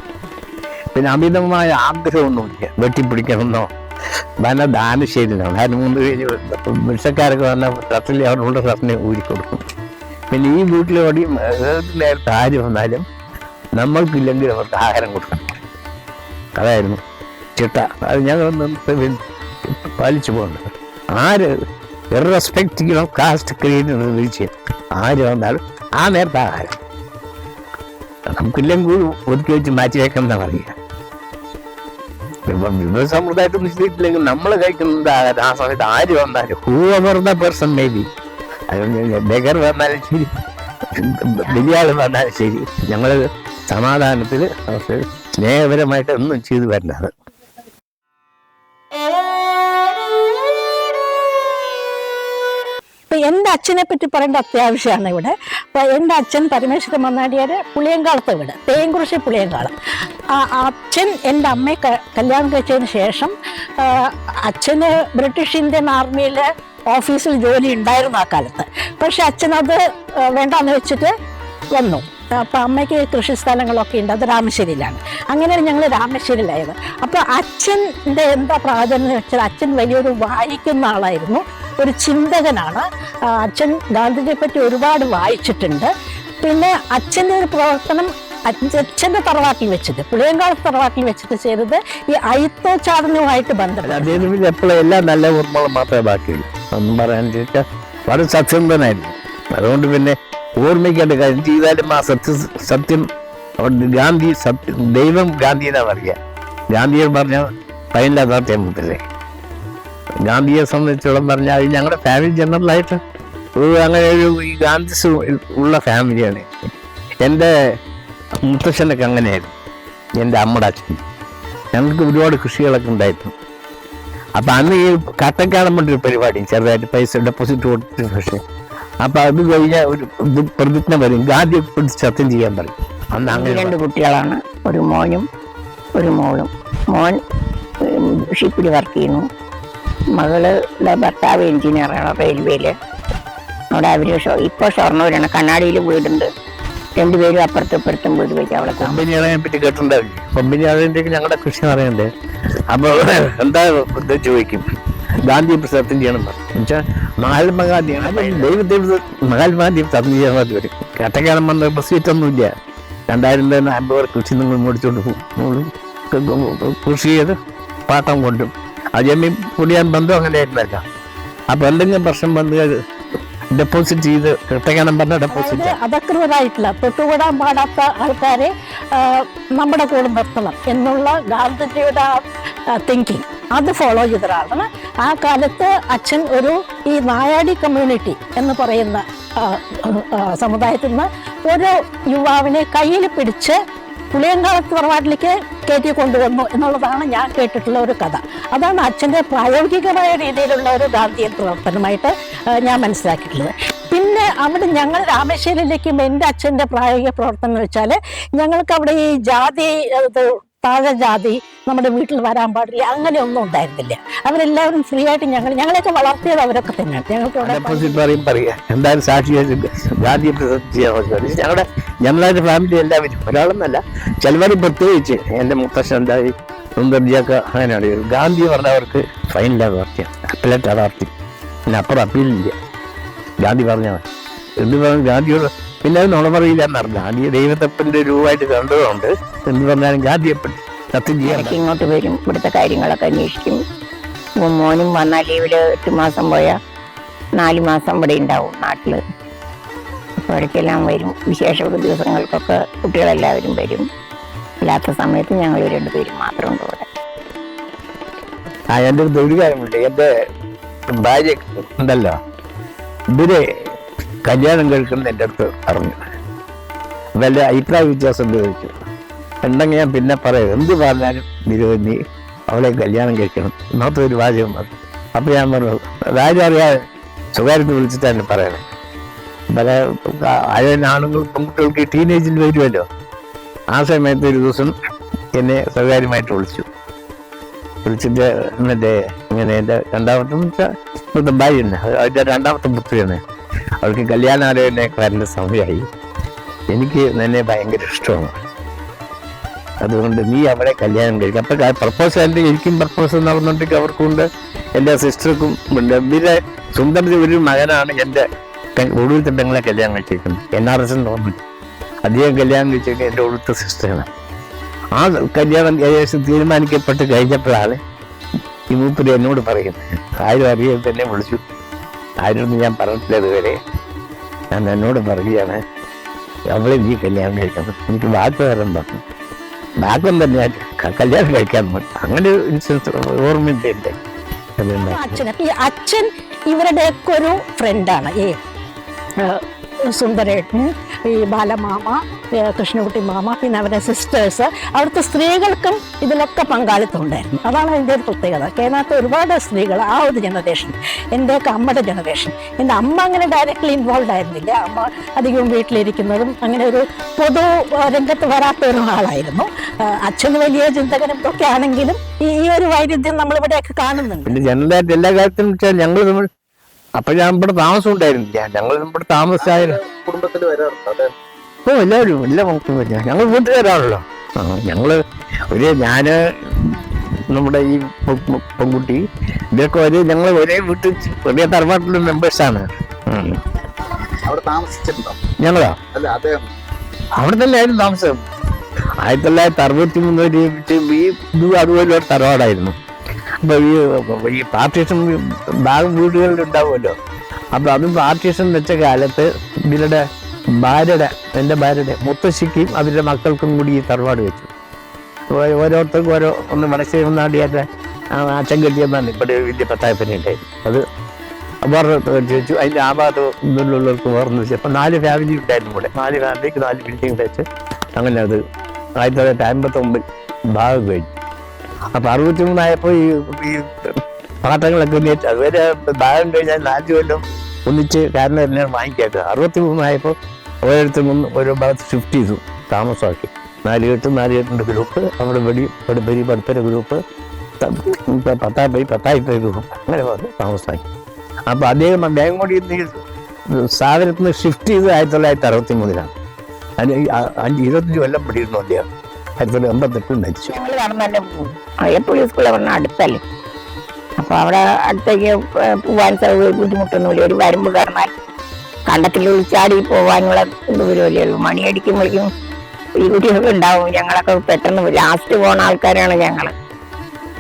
പിന്നെ അമിതമായ ആഗ്രഹമൊന്നുമില്ല വെട്ടിപ്പിടിക്കണമെന്നോ ദാനശീലനാണ്. അതിന് 3 പേര് ഭിക്ഷക്കാരൊക്കെ വന്ന ഷർട്ടിൽ അവരുടെ ഷർട്ടിനെ ഊരിക്കൊടുക്കും. പിന്നെ ഈ വീട്ടിലോടി നേരത്തെ ആര് വന്നാലും നമ്മൾക്കില്ലെങ്കിൽ അവർക്ക് ആഹാരം കൊടുക്കണം. അതായിരുന്നു ചിട്ട. അത് ഞങ്ങൾ പാലിച്ചു പോകുന്നത്. ആര് irrespective of caste create religion ആര് വന്നാലും ആ നേരത്തെ ആഹാരം നമുക്കില്ലെങ്കിൽ ഒതുക്കി വെച്ച് മാറ്റി വെക്കണം എന്നാ പറയുക. ഇപ്പം വിഭവ സമ്പ്രദായത്തിൽ നിശ്ചയിച്ചില്ലെങ്കിൽ നമ്മൾ കഴിക്കുന്നത് ആഹാരം ആ സമയത്ത് ആര് വന്നാലും Hoover the person may be, beggar വന്നാലും ശരി, വലിയാൾ വന്നാലും ശരി, ഞങ്ങൾ സമാധാനത്തിൽ സ്നേഹപരമായിട്ട് ഒന്നും ചെയ്തു വരേണ്ടത്. എൻ്റെ അച്ഛനെ പറ്റി പറയേണ്ട അത്യാവശ്യമാണ് ഇവിടെ. അപ്പോൾ എൻ്റെ അച്ഛൻ പരമേശ്വരൻ മന്നാടിയാര് പുളിയങ്കാളത്തെ വീട്, തേങ്കുറിശ്ശി പുളിയങ്കാളം. അച്ഛൻ എൻ്റെ അമ്മയെ കല്യാണം കഴിച്ചതിന് ശേഷം അച്ഛന് ബ്രിട്ടീഷ് ഇന്ത്യൻ ആർമിയിൽ ഓഫീസിൽ ജോലി ഉണ്ടായിരുന്നു ആ കാലത്ത്. പക്ഷെ അച്ഛനത് വേണ്ടാന്ന് വെച്ചിട്ട് വന്നു. അപ്പം അമ്മയ്ക്ക് കൃഷി സ്ഥലങ്ങളൊക്കെ ഉണ്ട്, അത് രാമശ്ശേരിയിലാണ്. അങ്ങനെയാണ് ഞങ്ങൾ രാമശ്ശേരിയിലായത്. അപ്പോൾ അച്ഛൻ്റെ എന്താ പ്രാധാന്യം എന്ന് വെച്ചാൽ അച്ഛൻ വലിയൊരു വായിക്കുന്ന ആളായിരുന്നു, ഒരു ചിന്തകനാണ്. അച്ഛൻ ഗാന്ധിജിയെ പറ്റി ഒരുപാട് വായിച്ചിട്ടുണ്ട്. പിന്നെ അച്ഛൻ്റെ ഒരു പ്രവർത്തനം അച്ഛൻ്റെ തറവാട്ടിൽ വെച്ചിട്ട്, പുളിയങ്കാളത്ത് തറവാട്ടിൽ വെച്ചിട്ട് ചെയ്തത് ഈ അയിത്തോച്ചാടനവുമായിട്ട് ബന്ധപ്പെട്ട് എപ്പോഴും എല്ലാ നല്ല ഓർമ്മകളും മാത്രമേ ബാക്കിയുള്ളൂ. ഒന്നും പറയാൻ ചോദിച്ചാൽ വളരെ സത്യസന്ധനായിരുന്നു. അതുകൊണ്ട് പിന്നെ ഓർമ്മിക്കേണ്ട കാര്യം ചെയ്താലും ആ സത്യം ഗാന്ധി ദൈവം ഗാന്ധി എന്നാ പറയുക. ഗാന്ധിയെ പറഞ്ഞാൽ പതിനില്ലാത്ത മുതലേ ഗാന്ധിയെ സംബന്ധിച്ചോളം പറഞ്ഞാൽ അത് ഞങ്ങളുടെ ഫാമിലി ജനറലായിട്ട് അങ്ങനെ ഒരു ഈ ഗാന്ധിസ് ഉള്ള ഫാമിലിയാണ്. എൻ്റെ മുത്തശ്ശനൊക്കെ അങ്ങനെയായിരുന്നു, എൻ്റെ അമ്മയുടെ അച്ഛൻ. ഞങ്ങൾക്ക് ഒരുപാട് കൃഷികളൊക്കെ ഉണ്ടായിരുന്നു. അപ്പം അന്ന് ഈ കട്ടക്കാലം കൊണ്ടൊരു പരിപാടി ചെറുതായിട്ട് പൈസ ഡെപ്പോസിറ്റ് കൊടുത്തിട്ട്. പക്ഷേ അപ്പം അത് കഴിഞ്ഞാൽ ഒരു പ്രതിജ്ഞ വരും, ഗാന്ധിയെ പിടിച്ച് സത്യം ചെയ്യാൻ പറയും. അന്ന് അങ്ങനെ 2 കുട്ടികളാണ്, ഒരു മോനും ഒരു മോളും. മോൻ ഷിപ്പിൽ വർക്ക് ചെയ്യുന്നു, മകളുടെ ഭർത്താവ് എഞ്ചിനീയറാണ് റെയിൽവേയിൽ. അവിടെ അവർ ഇപ്പോൾ ഷൊർണൂരാണ്, കണ്ണാടിയിൽ വീടുണ്ട്. 2 പേരും അപ്പുറത്തും ഇപ്പുറത്തും വീട് വെച്ച് അവിടെ കമ്പനികളെ പറ്റി കേട്ടിട്ടുണ്ടാവില്ല. കമ്പനി അതിൻ്റെയൊക്കെ ഞങ്ങളുടെ കൃഷി പറയുന്നുണ്ട്. അപ്പോൾ എന്താ ചോദിക്കും, ഗാന്ധി സത്യം ചെയ്യണം എന്നുവെച്ചാൽ മഹാത്മാഗാന്ധിയാണ് ദൈവത്തെ മഹാത്മാഗാന്ധി സത്യം ചെയ്യാൻ വേണ്ടി വരും. കട്ടക്കാലം വന്ന ബസ്സീറ്റൊന്നുമില്ല. 2050 കൃഷി നിങ്ങൾ മേടിച്ചോണ്ട് പോകും, കൃഷി ചെയ്ത് പാട്ടം കൊണ്ടും ജമീൻ പൊടിയാൻ ബന്ധം അങ്ങനെ ആയിരുന്നല്ല. അപ്പൊ എന്തെങ്കിലും പ്രശ്നം വന്ന് ഡെപ്പോസിറ്റ് ചെയ്ത് കട്ടക്കാലം പറഞ്ഞ ഡെപ്പോസിറ്റ് അധികൃതരായിട്ടില്ല, തൊട്ടുകൂടാൻ പാടാത്ത ആൾക്കാരെ നമ്മുടെ കൂടെ നിർത്തണം എന്നുള്ള ഗാന്ധിജിയുടെ തിങ്കിങ് അത് ഫോളോ ചെയ്ത ഒരാളാണ്. ആ കാലത്ത് അച്ഛൻ ഈ നായാടി കമ്മ്യൂണിറ്റി എന്ന് പറയുന്ന സമുദായത്തിൽ നിന്ന് ഒരു യുവാവിനെ കയ്യിൽ പിടിച്ച് പുളിയങ്കാളത്ത് തറവാട്ടിലേക്ക് കയറ്റി കൊണ്ടുവന്നു എന്നുള്ളതാണ് ഞാൻ കേട്ടിട്ടുള്ള ഒരു കഥ. അതാണ് അച്ഛൻ്റെ പ്രായോഗികമായ രീതിയിലുള്ള ഒരു ഗാന്ധിയൻ പ്രവർത്തനമായിട്ട് ഞാൻ മനസ്സിലാക്കിയിട്ടുള്ളത്. പിന്നെ അവിടെ ഞങ്ങൾ രാമശ്ശേരിയിലേക്ക് എൻ്റെ അച്ഛൻ്റെ പ്രായോഗിക പ്രവർത്തനം എന്ന് വെച്ചാൽ ഞങ്ങൾക്ക് അവിടെ ഈ ജാതി താഴെ ജാതി നമ്മുടെ വീട്ടിൽ വരാൻ പാടില്ല അങ്ങനെയൊന്നും ഉണ്ടായിരുന്നില്ല. അവരെല്ലാവരും ഫ്രീ ആയിട്ട് ഞങ്ങളെയൊക്കെ വളർത്തിയത് അവരൊക്കെ തന്നെയാണ്. ഞങ്ങൾക്ക് എന്തായാലും സാക്ഷി ഗാന്ധി ഞങ്ങളുടെ ഫാമിലി എല്ലാവരും ഒരാളെന്നല്ല, ചിലവർ പ്രത്യേകിച്ച് എൻ്റെ മുത്തശ്ശൻ എന്തായി സുന്ദർജിയൊക്കെ അങ്ങനെയാണ്. ഗാന്ധി പറഞ്ഞവർക്ക് ഫൈനില്ലാതെ വർത്തിയാണ്, അപ്പലേറ്റ് അതർത്തി, പിന്നെ അപ്പുറം അപ്പീലില്ല. ഗാന്ധി പറഞ്ഞാൽ എന്ത് പറഞ്ഞു ഗാന്ധിയോട് പിന്നെ അത് നുണ പറയില്ല എന്നറിഞ്ഞ ഗാന്ധിയെ ദൈവത്തപ്പൻ്റെ രൂപമായിട്ട് കണ്ടതുകൊണ്ട് എന്ത് പറഞ്ഞാലും ഗാന്ധിയെപ്പറ്റി സത്യം ചെയ്യാൻ ഇങ്ങോട്ട് വരും, ഇവിടുത്തെ കാര്യങ്ങളൊക്കെ അന്വേഷിക്കും. മോനും വന്നാൽ ലീവിൽ 8 മാസം പോയാൽ 4 മാസം ഇവിടെ ഉണ്ടാവും നാട്ടിൽ. അപ്പോൾ ഇടയ്ക്കെല്ലാം വരും, വിശേഷ ദിവസങ്ങൾക്കൊക്കെ കുട്ടികളെല്ലാവരും വരും. അല്ലാത്ത സമയത്ത് ഞങ്ങൾ 2 പേരും മാത്രമുണ്ട് ഇവിടെ. എൻ്റെ അടുത്ത് ഒരു കാര്യമുണ്ട്, എൻ്റെ ഭാര്യ ഉണ്ടല്ലോ, ഇവര് കല്യാണം കഴിക്കുന്നത് എൻ്റെ അടുത്ത് അറിഞ്ഞു. വല്ല അഭിപ്രായ വ്യത്യാസം ചോദിച്ചു ഉണ്ടെങ്കിൽ ഞാൻ പിന്നെ പറയാം, എന്ത് പറഞ്ഞാലും നിരവധി അവളെ കല്യാണം കഴിക്കണം എന്നത്തെ ഒരു വാചകം പറഞ്ഞു. അപ്പം ഞാൻ പറഞ്ഞു കാര്യം അറിയാതെ സ്വകാര്യത്തിൽ വിളിച്ചിട്ടാണ് പറയണേ. പല ആണുങ്ങൾ പെൺകുട്ടികൾക്ക് ടീനേജിൽ വരുമല്ലോ, ആ സമയത്ത് ഒരു ദിവസം എന്നെ സ്വകാര്യമായിട്ട് വിളിച്ചിട്ട് മറ്റേ ഇങ്ങനെ എൻ്റെ രണ്ടാമത്തെ ഭാര്യ തന്നെ, അതിൻ്റെ 2ാമത്തെ പുത്രിയാണ്. അവൾക്ക് കല്യാണാലോചനയൊക്കെ വരേണ്ട സമയമായി. എനിക്ക് എന്നെ ഭയങ്കര ഇഷ്ടമാണ്. അതുകൊണ്ട് നീ അവിടെ കല്യാണം കഴിക്കും. അപ്പം പ്രപ്പോസൽ എൻ്റെ എനിക്കും പ്രപ്പോസൽ നടന്നുണ്ടെങ്കിൽ അവർക്കുണ്ട്, എൻ്റെ സിസ്റ്റർക്കും ഉണ്ട്. പിന്നെ സുന്ദരൻ്റെ ഒരു മകനാണ് എൻ്റെ ഒടുവിലത്തെ പെങ്ങളെ കല്യാണം കഴിച്ചിരിക്കുന്നത്. NRS തോന്നുന്നു. അദ്ദേഹം കല്യാണം കഴിച്ചിരിക്കുന്നത് എൻ്റെ ഒടുത്ത സിസ്റ്ററാണ്. ആ കല്യാണം ഏകദേശം തീരുമാനിക്കപ്പെട്ട് കഴിഞ്ഞപ്പോഴാണ് ഈ മൂപ്പര് എന്നോട് പറയുന്നത്. ആരും അറിയാൻ തന്നെ വിളിച്ചു. ആരും ഞാൻ പറഞ്ഞിട്ടില്ല ഇതുവരെ. ഞാൻ എന്നോട് പറയുകയാണ്, അവളെ നീ കല്യാണം കഴിക്കണം. എനിക്ക് വാക്കുകാരൻ പറഞ്ഞു. വാക്കം തന്നെ കല്യാണം കഴിക്കാൻ പറ്റും. അങ്ങനെ ഒരു ഇൻസിഡൻസ് ഓർമ്മയുണ്ട് എൻ്റെ. അച്ഛൻ ഇവരുടെയൊക്കെ ഒരു ഫ്രണ്ടാണ്. ഈ സുന്ദരേട്ടൻ, ഈ ബാലമാമ, കൃഷ്ണകുട്ടി മാമ, പിന്നെ അവരുടെ സിസ്റ്റേഴ്സ്, അവിടുത്തെ സ്ത്രീകൾക്കും ഇതിലൊക്കെ പങ്കാളിത്തം ഉണ്ടായിരുന്നു. അതാണ് അതിൻ്റെ ഒരു പ്രത്യേകത. കേരളത്തിൽ ഒരുപാട് സ്ത്രീകൾ ആ ഒരു ജനറേഷൻ, എൻ്റെയൊക്കെ അമ്മയുടെ ജനറേഷൻ. എൻ്റെ അമ്മ അങ്ങനെ ഡയറക്റ്റ്ലി ഇൻവോൾവ് ആയിരുന്നില്ല. അമ്മ അധികവും വീട്ടിലിരിക്കുന്നതും അങ്ങനെ ഒരു പൊതു രംഗത്ത് വരാത്ത ഒരാളായിരുന്നു. അച്ഛന് വലിയ ചിന്തകനും ഒക്കെ ആണെങ്കിലും ഈ ഒരു വൈരുദ്ധ്യം നമ്മളിവിടെയൊക്കെ കാണുന്നുണ്ട്. പിന്നെ ജനറലായിട്ട് എല്ലാ കാര്യത്തിലും വെച്ചാൽ ഞങ്ങൾ നമ്മൾ അപ്പൊ ഞാൻ ഇവിടെ താമസം ഉണ്ടായിരുന്നില്ല. ഞങ്ങൾ ഇവിടെ താമസിച്ചായിരുന്നു. കുടുംബത്തിൽ വരാറുണ്ട്. ഓ എല്ലാവരും എല്ലാം നോക്കും. ഞങ്ങൾ വീട്ടുകാരാണല്ലോ. ഞങ്ങള് ഞാന് നമ്മുടെ ഈ പെൺകുട്ടി ഇതൊക്കെ ഞങ്ങൾ ഒരേ വീട്ടിൽ ഒരേ തറവാട്ടിലെ മെമ്പേഴ്സാണ്. അവിടെ താമസിച്ചിട്ടുണ്ടോ? ഞങ്ങളോ? അല്ല, അദ്ദേഹം അവിടെ തന്നെ ആയിരുന്നു താമസം. 1963 ഈ ഇത് അതുപോലെ ഒരു തറവാടായിരുന്നു. അപ്പൊ ഈ പാർട്ടീഷൻ ഭാഗം വീടുകളിൽ ഉണ്ടാവുമല്ലോ. അപ്പൊ അതും പാർട്ടീഷൻ വെച്ച കാലത്ത് ഇവരുടെ എൻ്റെ ഭാര്യയുടെ മുത്തശ്ശിക്കും അവരുടെ മക്കൾക്കും കൂടി ഈ തറവാട് വെച്ചു. ഓരോരുത്തർക്കും ഒന്ന് വടശ്ശേരിനാടിയായിട്ട് അച്ഛൻ കെട്ടിയെന്നാണ് ഇവിടെ വലിയ പത്തായപ്പനെ ഉണ്ടായിരുന്നു. അത് വേറെ ചോദിച്ചു. അതിൻ്റെ ആ ഭാഗത്തുള്ളവർക്ക് വേർന്ന് വെച്ചു. അപ്പം 4 ഫാമിലി ഉണ്ടായിരുന്നു കൂടെ. 4 ഫാമിലിക്ക് 4 ബിൽഡിംഗ് വെച്ച് അങ്ങനെ അത് 1959 ഭാഗം കഴിഞ്ഞു. അപ്പൊ 63 ഈ പാട്ടങ്ങളൊക്കെ ഉന്നയിച്ചു. അതുവരെ ഭാഗം കഴിഞ്ഞാൽ 4 കൊല്ലം ഒന്നിച്ച് കാരണം എല്ലാം വാങ്ങിക്കാട്ട്. 63 ഓരോരുത്തരും ഓരോ ഭാഗത്ത് ഷിഫ്റ്റ് ചെയ്തു, താമസമാക്കി. 4 കെട്ട് ഗ്രൂപ്പ്, അവിടെ വെടി പടുപ്പര ഗ്രൂപ്പ്, 10 ഗ്രൂപ്പ്, അങ്ങനെ താമസമാക്കി. അപ്പൊ അദ്ദേഹം കൂടി സ്ഥാപനത്തിൽ നിന്ന് ഷിഫ്റ്റ് ചെയ്ത് 1963 അതിന് 25 കൊല്ലം പിടിയിരുന്നു അദ്ദേഹം. 1958 മരിച്ചു. ഞങ്ങൾ നടന്നു തന്നെ പോകും. എപ്പോഴും സ്കൂൾ അവിടെ അടുത്തല്ലേ. അപ്പൊ അവിടെ അടുത്തേക്ക് പോവാൻ ബുദ്ധിമുട്ടൊന്നുമില്ല. ഒരു വരുമ്പ് കടന്നാൽ കണ്ടത്തിൽ ചാടി പോവാനുള്ള ദൂരമല്ലേ ഉള്ളൂ. മണിയടിക്കുമ്പോഴേക്കും ഈ കുട്ടികൾക്ക് ഉണ്ടാവും. ഞങ്ങളൊക്കെ പെട്ടെന്ന് ലാസ്റ്റ് പോകുന്ന ആൾക്കാരാണ് ഞങ്ങൾ.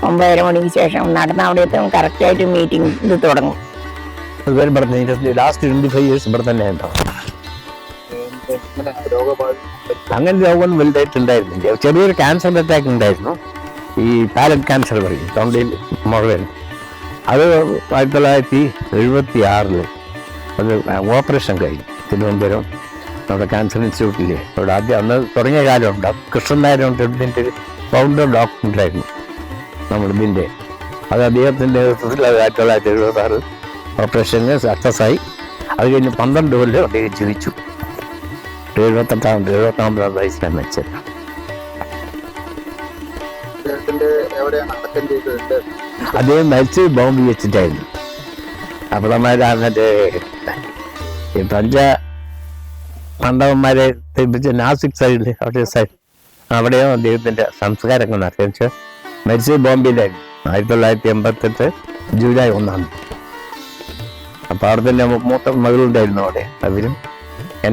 9:30 മണിക്ക് ശേഷം നടന്ന് അവിടെ എത്തും. കറക്റ്റായിട്ട് മീറ്റിംഗ് ഇത് തുടങ്ങും. അതുപോലെ പറഞ്ഞു ലാസ്റ്റ് 25 ഇയേഴ്സ് ഇവിടെ തന്നെ ഉണ്ടാവും. അങ്ങനെ രോഗമൊന്നും വലുതായിട്ടുണ്ടായിരുന്നില്ല. ചെറിയൊരു ക്യാൻസർ അറ്റാക്ക് ഉണ്ടായിരുന്നു. ഈ പാലറ്റ് ക്യാൻസർ പറയും, തൊണ്ടയിൽ മുഴുവൻ. അത് 1976 അത് ഓപ്പറേഷൻ കഴിഞ്ഞു. തിരുവനന്തപുരം നമ്മുടെ ക്യാൻസർ ഇൻസ്റ്റിറ്റ്യൂട്ടിൽ അവിടെ ആദ്യം അന്ന് തുടങ്ങിയ കാലമുണ്ട്. കൃഷ്ണൻ നായരുണ്ട് ഇതിൻ്റെ ഒരു ഫൗണ്ടർ ഡോക്ടർ ഉണ്ടായിരുന്നു നമ്മളിതിൻ്റെ. അത് അദ്ദേഹത്തിൻ്റെ നേതൃത്വത്തിൽ 1976 ഓപ്പറേഷന് സക്സസ്സായി. അത് കഴിഞ്ഞ് 12 കൊല്ലം അദ്ദേഹം ജീവിച്ചു. 78 വയസ്സിലാണ് മരിച്ചത്. അദ്ദേഹം മരിച്ച് ബോംബ് വെച്ചിട്ടായിരുന്നു. അവിടെ മറ്റേ പണ്ടവന്മാരെ നാസിക് സൈഡിൽ അവിടെയോ അദ്ദേഹത്തിന്റെ സംസ്കാരങ്ങൾ നടത്തിയ മരിച്ചത് ബോംബെയിലായിരുന്നു. 1988 ജൂലൈ 1 അപ്പൊ അവിടെ തന്നെ മൂത്ത മകളുണ്ടായിരുന്നു. അവിടെ അവരും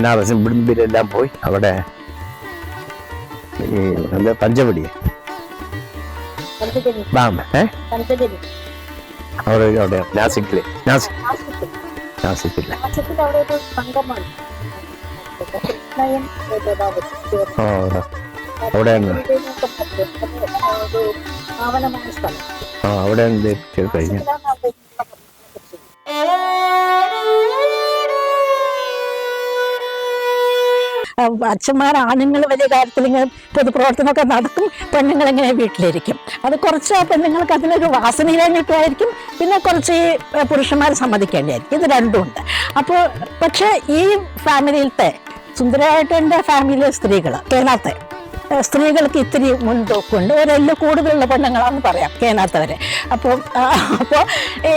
NRS ഇവിടുമ്പെല്ലാം പോയി അവിടെ ഈ പഞ്ചവടി അവിടെ നാസിക്കില് അവിടെയാണ് അവിടെ കഴിഞ്ഞു. അച്ഛന്മാർ ആണുങ്ങൾ വലിയ കാര്യത്തിൽ ഇങ്ങനെ പൊതുപ്രവർത്തനമൊക്കെ നടക്കും, പെണ്ണുങ്ങൾ ഇങ്ങനെ വീട്ടിലിരിക്കും. അത് കുറച്ച് പെണ്ണുങ്ങൾക്ക് അതിനൊരു വാസനയിലായിട്ടുമായിരിക്കും, പിന്നെ കുറച്ച് പുരുഷന്മാർ സമ്മതിക്കേണ്ടിയായിരിക്കും. ഇത് രണ്ടുമുണ്ട്. അപ്പോൾ പക്ഷേ ഈ ഫാമിലിയിലത്തെ സുന്ദരമായിട്ടെൻ്റെ ഫാമിലിയിലെ സ്ത്രീകൾ, കേരളത്തെ സ്ത്രീകൾക്ക് ഇത്തിരി മുൻതൂക്കമുണ്ട്. ഒരെല്ലാം കൂടുതലുള്ള പെണ്ണുങ്ങളാണെന്ന് പറയാം കേരളത്തവരെ. അപ്പോൾ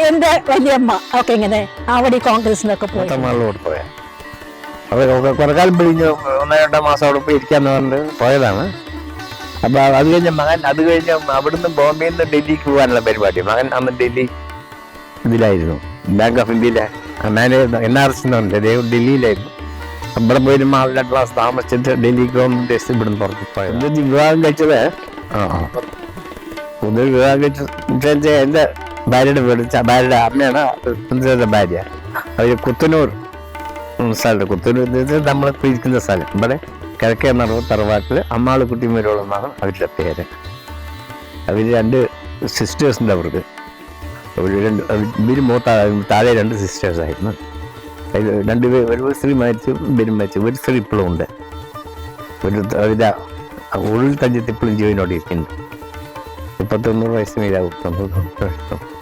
എൻ്റെ വലിയമ്മ ഒക്കെ ഇങ്ങനെ അവിടെ കോൺഗ്രസിനൊക്കെ പോയി അത് കുറെ കാലം പിഴിഞ്ഞ് 1-2 മാസം അവിടെ പോയി ഇരിക്കാന്ന് പറഞ്ഞിട്ട് പോയതാണ്. അപ്പൊ അത് കഴിഞ്ഞ മകൻ അത് കഴിഞ്ഞ അവിടുന്ന് ബോംബെയിൽ നിന്ന് ഡൽഹിക്ക് പോകാനുള്ള പരിപാടി. മകൻ അന്ന് ഡൽഹി ഇതിലായിരുന്നു, ബാങ്ക് ഓഫ് ഇന്ത്യയിലെ മാനേജർ NRS എന്നുണ്ട്, ഡൽഹിയിലായിരുന്നു. ഇവിടെ പോയി 2 ക്ലാസ് താമസിച്ചിട്ട് ഡൽഹി ഗവൺമെന്റ് ഇവിടുന്ന് പുറത്ത് പോയത്. വിവാഹം കഴിച്ചത് കൂടുതൽ വിവാഹം കഴിച്ച എൻ്റെ ഭാര്യയുടെ വീട്, ഭാര്യയുടെ അമ്മയാണ് ഭാര്യ. അവര് കുത്തനൂർ സ്ഥലം, കുത്തനൂർ നമ്മൾ ഇരിക്കുന്ന സ്ഥലം, ഇവിടെ കിഴക്കേ നടവ് തറവാട്ടിൽ അമ്മാളുകുട്ടി മേരോളെന്നാണ് അവരുടെ പേര്. അവർ 2 സിസ്റ്റേഴ്സ് ഉണ്ട് അവർക്ക്. ഇവര് താഴെ 2 സിസ്റ്റേഴ്സ് ആയിരുന്നു. 2 പേര്, ഒരു സ്ത്രീ മരിച്ചു, ഇവരും മരിച്ചു. ഒരു സ്ത്രീ ഇപ്പോഴും ഉണ്ട്. ഉള്ളിൽ തഞ്ചത്ത് ഇപ്പോഴും ജീവനോടെ ഇരിക്കുന്നു. 90 വയസ്സ് മേലാവും.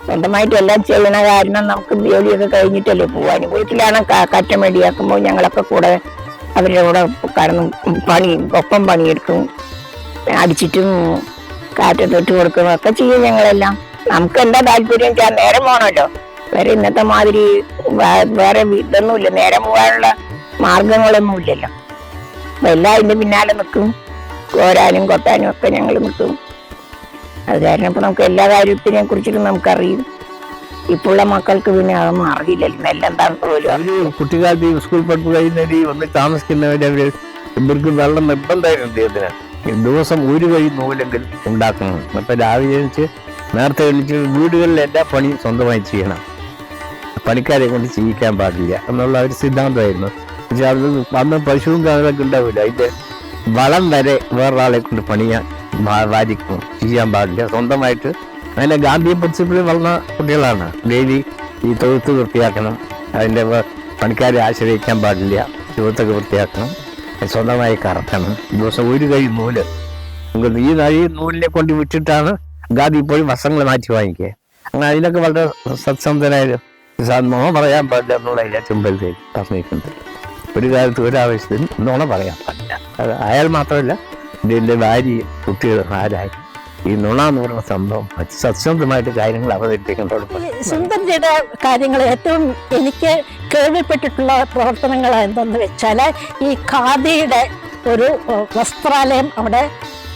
സ്വന്തമായിട്ട് എല്ലാം ചെയ്യണ കാരണം നമുക്ക് ജോലിയൊക്കെ കഴിഞ്ഞിട്ടല്ലേ പോവാൻ. വീട്ടിലാണ് കറ്റ മേടിയാക്കുമ്പോൾ ഞങ്ങളൊക്കെ കൂടെ അവരുടെ കൂടെ കടന്ന് ഒപ്പം പണിയെടുക്കും. അടിച്ചിട്ടും കാറ്റത്തൊട്ട് കൊടുക്കും ഒക്കെ ചെയ്യും ഞങ്ങളെല്ലാം. നമുക്ക് എന്താ താല്പര്യം വെച്ചാൽ നേരം പോകണമല്ലോ. വേറെ ഇന്നത്തെ മാതിരി വേറെ ഇതൊന്നുമില്ല, നേരം പോകാനുള്ള മാർഗങ്ങളൊന്നും ഇല്ലല്ലോ. അപ്പൊ എല്ലാം അതിന്റെ പിന്നാലെ നിൽക്കും, കോരാനും കൊട്ടാനും ഒക്കെ ഞങ്ങൾ നിൽക്കും. അത് കാരണം ഇപ്പൊ നമുക്ക് എല്ലാ കാര്യത്തിനെ കുറിച്ചിട്ട് നമുക്കറിയും. ഇപ്പോഴുള്ള മക്കൾക്ക് പിന്നെ അതൊന്നും അറിയില്ലല്ലോ, എല്ലാം തണുപ്പ് പോലും. കുട്ടിക്കാലത്ത് സ്കൂൾ പഠിപ്പ് കഴിയുന്നവര് വന്ന് താമസിക്കുന്നവര് ഇവർക്ക് വെള്ളം നിർബന്ധമായിരുന്നു. ഇതിന് ദിവസം ഒരു കൈ നൂലെങ്കിൽ ഉണ്ടാക്കണം. അപ്പൊ രാവിലെ എണിച്ച് നേരത്തെ എണിച്ച് വീടുകളിൽ എല്ലാ പണിയും സ്വന്തമായി ചെയ്യണം, പണിക്കാരെ കൊണ്ട് ചെയ്യിക്കാൻ പാടില്ല എന്നുള്ള ഒരു സിദ്ധാന്തമായിരുന്നു. പക്ഷെ അത് അന്ന് പശുവും കാര്യങ്ങളൊക്കെ ഉണ്ടാവില്ല. അതിന്റെ വളം വരെ വേറൊരാളെ കൊണ്ട് പണിയാൻ വാരിക്കും ചെയ്യാൻ പാടില്ല, സ്വന്തമായിട്ട്. അങ്ങനെ ഗാന്ധി പ്രിൻസിപ്പിൾ വളർന്ന കുട്ടികളാണ്. ഡെയിലി ഈ തൊഴുത്ത് വൃത്തിയാക്കണം, അതിൻ്റെ പണിക്കാരെ ആശ്രയിക്കാൻ പാടില്ല, തൊഴുത്തൊക്കെ വൃത്തിയാക്കണം, സ്വന്തമായി കറക്കണം. ദിവസം ഒരു കൈ നൂല്, ഈ നൂലിനെ കൊണ്ട് വിറ്റിട്ടാണ് ഗാന്ധി ഇപ്പോഴും വസ്ത്രങ്ങൾ മാറ്റി വാങ്ങിക്കുക. അങ്ങനെ അതിനൊക്കെ വളരെ സത്സന്ധനായ നുണ പറയാൻ പാടില്ല എന്നുള്ള ചുമ്പലത്തേക്ക് പറഞ്ഞിട്ടുണ്ട്. ഒരു കാലത്ത് ഒരാവശ്യത്തിന് നുണ പറയാൻ പാടില്ല. അത് അയാൾ മാത്രമല്ല, എൻ്റെ ഭാര്യയും കുട്ടികളും ആരായി ഈ നുണ എന്ന് പറയുന്ന സംഭവം സത്യസന്ധമായിട്ട് കാര്യങ്ങൾ അവതരിപ്പിക്കേണ്ടത്. സുന്ദരജിയുടെ കാര്യങ്ങൾ ഏറ്റവും എനിക്ക് കേൾവിപ്പെട്ടിട്ടുള്ള പ്രവർത്തനങ്ങൾ എന്തെന്ന് വെച്ചാൽ ഈ ഖാദിയുടെ ഒരു വസ്ത്രാലയം അവിടെ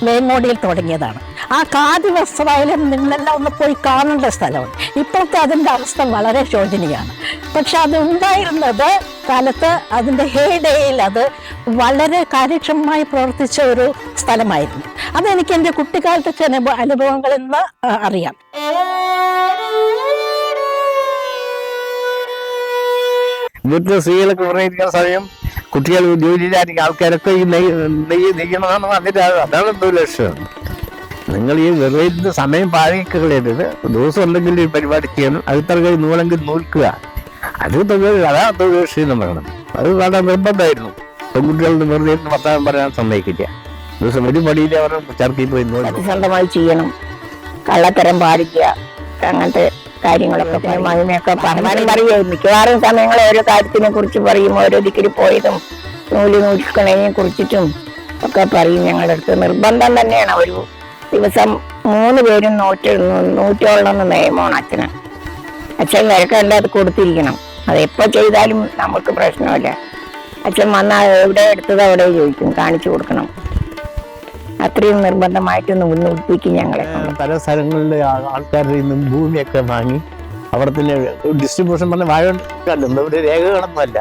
വേങ്ങോടിയിൽ തുടങ്ങിയതാണ്. ആ ഖാദി വസ്ത്രാലയം നിങ്ങളെല്ലാം ഒന്ന് പോയി കാണേണ്ട സ്ഥലമാണ്. ഇപ്പോഴത്തെ അതിൻ്റെ അവസ്ഥ വളരെ ശോചനീയമാണ്. പക്ഷെ അത് ഉണ്ടായിരുന്നത് കാലത്ത് അതിൻ്റെ ഹേഡേയിൽ അത് വളരെ കാര്യക്ഷമമായി പ്രവർത്തിച്ച ഒരു സ്ഥലമായിരുന്നു. അതെനിക്ക് എൻ്റെ കുട്ടിക്കാലത്തെ ചില അനുഭവങ്ങളിൽ നിന്ന് അറിയാം. വീട്ടിലെ സ്ത്രീകളൊക്കെ പറഞ്ഞിരിക്കുന്ന സമയം കുട്ടികൾ ജോലിയിലായിരിക്കും, ആൾക്കാരൊക്കെ ഈ നെയ്യണമെന്ന് പറഞ്ഞിട്ട് അതാണ് എന്തോ ലക്ഷ്യം. നിങ്ങൾ ഈ വെറുതെ സമയം പാഴൊക്കെ കളയരുത്. ദിവസം ഉണ്ടെങ്കിൽ ഈ പരിപാടി ചെയ്യണം. അടുത്ത കൈ നൂലെങ്കിൽ നൂൽക്കുക, അത് അതാ തൊഴിൽ ലക്ഷ്യം എന്ന് പറയണം. അത് വളരെ നിർബന്ധമായിരുന്നു. പെൺകുട്ടികളുടെ വെറുതെ വർത്തമാനം പറയാൻ സമ്മതിക്കില്ല. ദിവസം ഒരു പടിയിലെ അവർ ചർക്കയിൽ പോയി സ്വന്തമായി ചെയ്യണം, കള്ളത്തരം പാടില്ല, അങ്ങനത്തെ കാര്യങ്ങളൊക്കെ മഹിമയൊക്കെ പറയാനും പറയും. മിക്കവാറും സമയങ്ങൾ ഓരോ കാര്യത്തിനെ കുറിച്ച് പറയും, ഓരോ ദിക്കിൽ പോയതും നൂൽക്കണതിനെ കുറിച്ചിട്ടും ഒക്കെ പറയും. ഞങ്ങളുടെ അടുത്ത് നിർബന്ധം തന്നെയാണ്. ഒരു ദിവസം 3 പേരും നൂറ്റോളം നിയമമാണ് അച്ഛന്. അച്ഛൻ വരക്കേണ്ട അത് കൊടുത്തിരിക്കണം. അത് എപ്പോ ചെയ്താലും നമുക്ക് പ്രശ്നമില്ല. അച്ഛൻ വന്നാൽ എവിടെ എടുത്തത് അവിടെ ചോദിക്കും, കാണിച്ചു കൊടുക്കണം. അത്രയും നിർബന്ധമായിട്ട് നൂൽപ്പിക്കും ഞങ്ങളെ. പല സ്ഥലങ്ങളിലെ ആൾക്കാരുടെ നിന്നും ഭൂമിയൊക്കെ വാങ്ങി അവിടെ തന്നെ ഡിസ്ട്രിബ്യൂഷൻ പറഞ്ഞ വാഴ ഒരു രേഖകളൊന്നുമല്ല,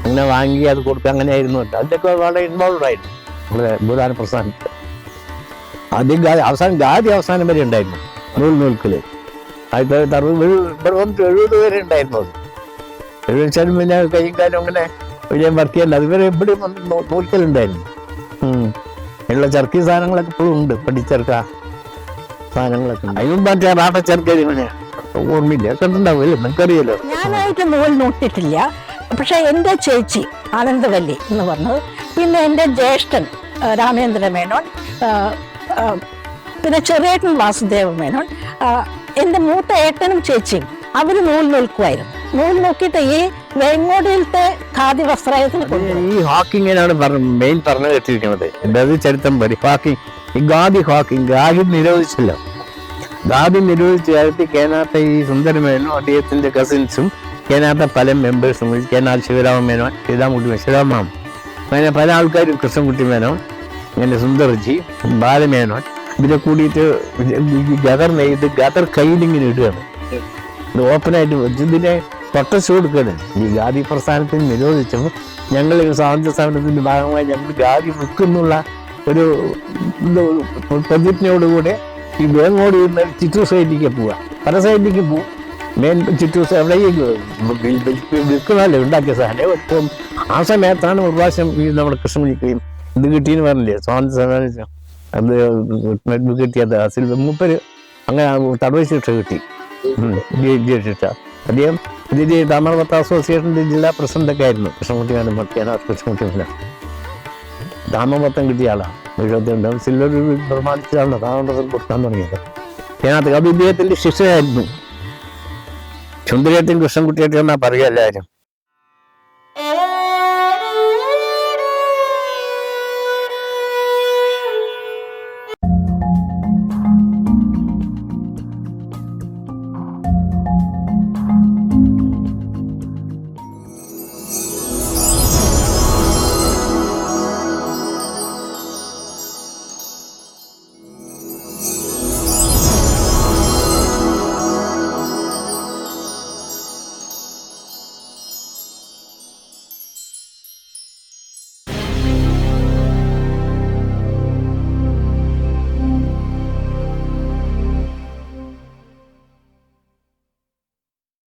അങ്ങനെ വാങ്ങി അത് കൊടുക്കുക, അങ്ങനെയായിരുന്നു. അതിലൊക്കെ വളരെ ഇൻവോൾവ് ആയിരുന്നു നമ്മുടെ ഭൂദാന പ്രസ്ഥാനത്ത്. ആദ്യം അവസാനം വരെ ഉണ്ടായിരുന്നു നൂൽക്കല്. 1970 വരെ ഉണ്ടായിരുന്നു. അത് 70 പിന്നെ കൈയും കാലം അങ്ങനെ വലിയ വർക്ക് ചെയ്യല്ല. അതുവരെ എവിടെയും നൂൽക്കലുണ്ടായിരുന്നു. ഉള്ള ചർക്കി സാധനങ്ങളൊക്കെ ഇപ്പോഴും ഉണ്ട്, പടിച്ചെറുക്ക സാധനങ്ങളൊക്കെ ഉണ്ട്. അതിനും മറ്റേ റാട്ടച്ചെറുക്ക ഓർമ്മയില്ല, കണ്ടുണ്ടാവുമല്ലോ, നിനക്കറിയാലോ. ഞാനായിട്ട് നൂൽ നൂറ്റിട്ടില്ല. പക്ഷെ എൻ്റെ ചേച്ചി ആനന്ദവല്ലി എന്ന് പറഞ്ഞത്, പിന്നെ എൻ്റെ ജ്യേഷ്ഠൻ രാമേന്ദ്ര മേനോൻ, പിന്നെ ചെറിയേട്ടൻ വാസുദേവ മേനോൻ, എൻ്റെ മൂത്ത ഏട്ടനും ചേച്ചിയും അവർ നൂൽ നൂൽക്കുമായിരുന്നു. നൂൽ നോക്കിയിട്ട് ഈ വേങ്ങോടിയിലത്തെ ഖാദി വസ്ത്രാലയത്തിന് ഈ ഹോക്കിങ്ങിനാണ് മെയിൻ പറഞ്ഞു കേട്ടിരിക്കുന്നത്. എന്താ ചരിത്രം വരും ഹോക്കിങ്, ഈ ഗാദി നിരോധിച്ചല്ലോ. ഗാദി നിരോധിച്ച കാലത്ത് കേനാത്ത ഈ സുന്ദരമേനോ അദ്ദേഹത്തിന്റെ കസിൻസും കേനാത്ത പല മെമ്പേഴ്സും, കേനാൽ ശിവരാമ മേനോൻ, ശിവരാമകുട്ടി, ശിവരാമാം, അങ്ങനെ പല ആൾക്കാരും, കൃഷ്ണൻകുട്ടി മേനോൻ, അങ്ങനെ സുന്ദർജി, ബാലമേനോൻ, ഇതിനെ കൂടിയിട്ട് ഗദർ നെയ്ത് ഗദർ കയ്യിലിങ്ങനെ ഇടുകയാണ്. ഇത് ഓപ്പണായിട്ട് ഇതിനെ പ്രൊട്ടസ്റ്റ് കൊടുക്കുകയാണ്. ഈ ഖാദി പ്രസ്ഥാനത്തിന് നിരോധിച്ചപ്പോൾ ഞങ്ങൾ സ്വാതന്ത്ര്യ സമരത്തിൻ്റെ ഭാഗമായി ഞങ്ങൾ ഖാദി വിൽക്കുന്നുള്ള ഒരു പ്രതിജ്ഞയോടുകൂടെ ഈ വേങ്ങോട് ചിറ്റൂർ സൈഡിലേക്ക് പോവുക. പല സൈഡിലേക്ക് പോവും. മെയിൻ ചിറ്റൂർ എവിടെയെങ്കിലും വിൽക്കുന്നതല്ലേ ഉണ്ടാക്കിയ സാധനം. ഇപ്പം ആ സമയത്താണ് ഒരു പ്രാവശ്യം ഈ നമ്മുടെ കൃഷ്ണമണിക്കുകയും ഇത് കിട്ടിയെന്ന് പറഞ്ഞില്ലേ സ്വാതന്ത്ര്യ സമരം, അത് കിട്ടിയത് സിൽവർ മൂപ്പര് അങ്ങനെ തടവ് ശിക്ഷ കിട്ടി. ശിക്ഷ അദ്ദേഹം ഇതിൻ്റെ താമരപത്ര അസോസിയേഷൻ്റെ ജില്ലാ പ്രസിഡന്റൊക്കെ ആയിരുന്നു. കൃഷ്ണകുട്ടി താമരപത്രം കിട്ടിയ ആളാണ്. 72 സിൽവർ പ്രമാണിച്ചാണ് താമരപത്രം കൊടുക്കാൻ തുടങ്ങിയത്. അതിനകത്ത് അത് ഇദ്ദേഹത്തിൻ്റെ ശിക്ഷയായിരുന്നു. സുന്ദരേട്ടൻ കൃഷ്ണൻകുട്ടിയായിട്ട് എന്നാ പറയുക എല്ലാവരും.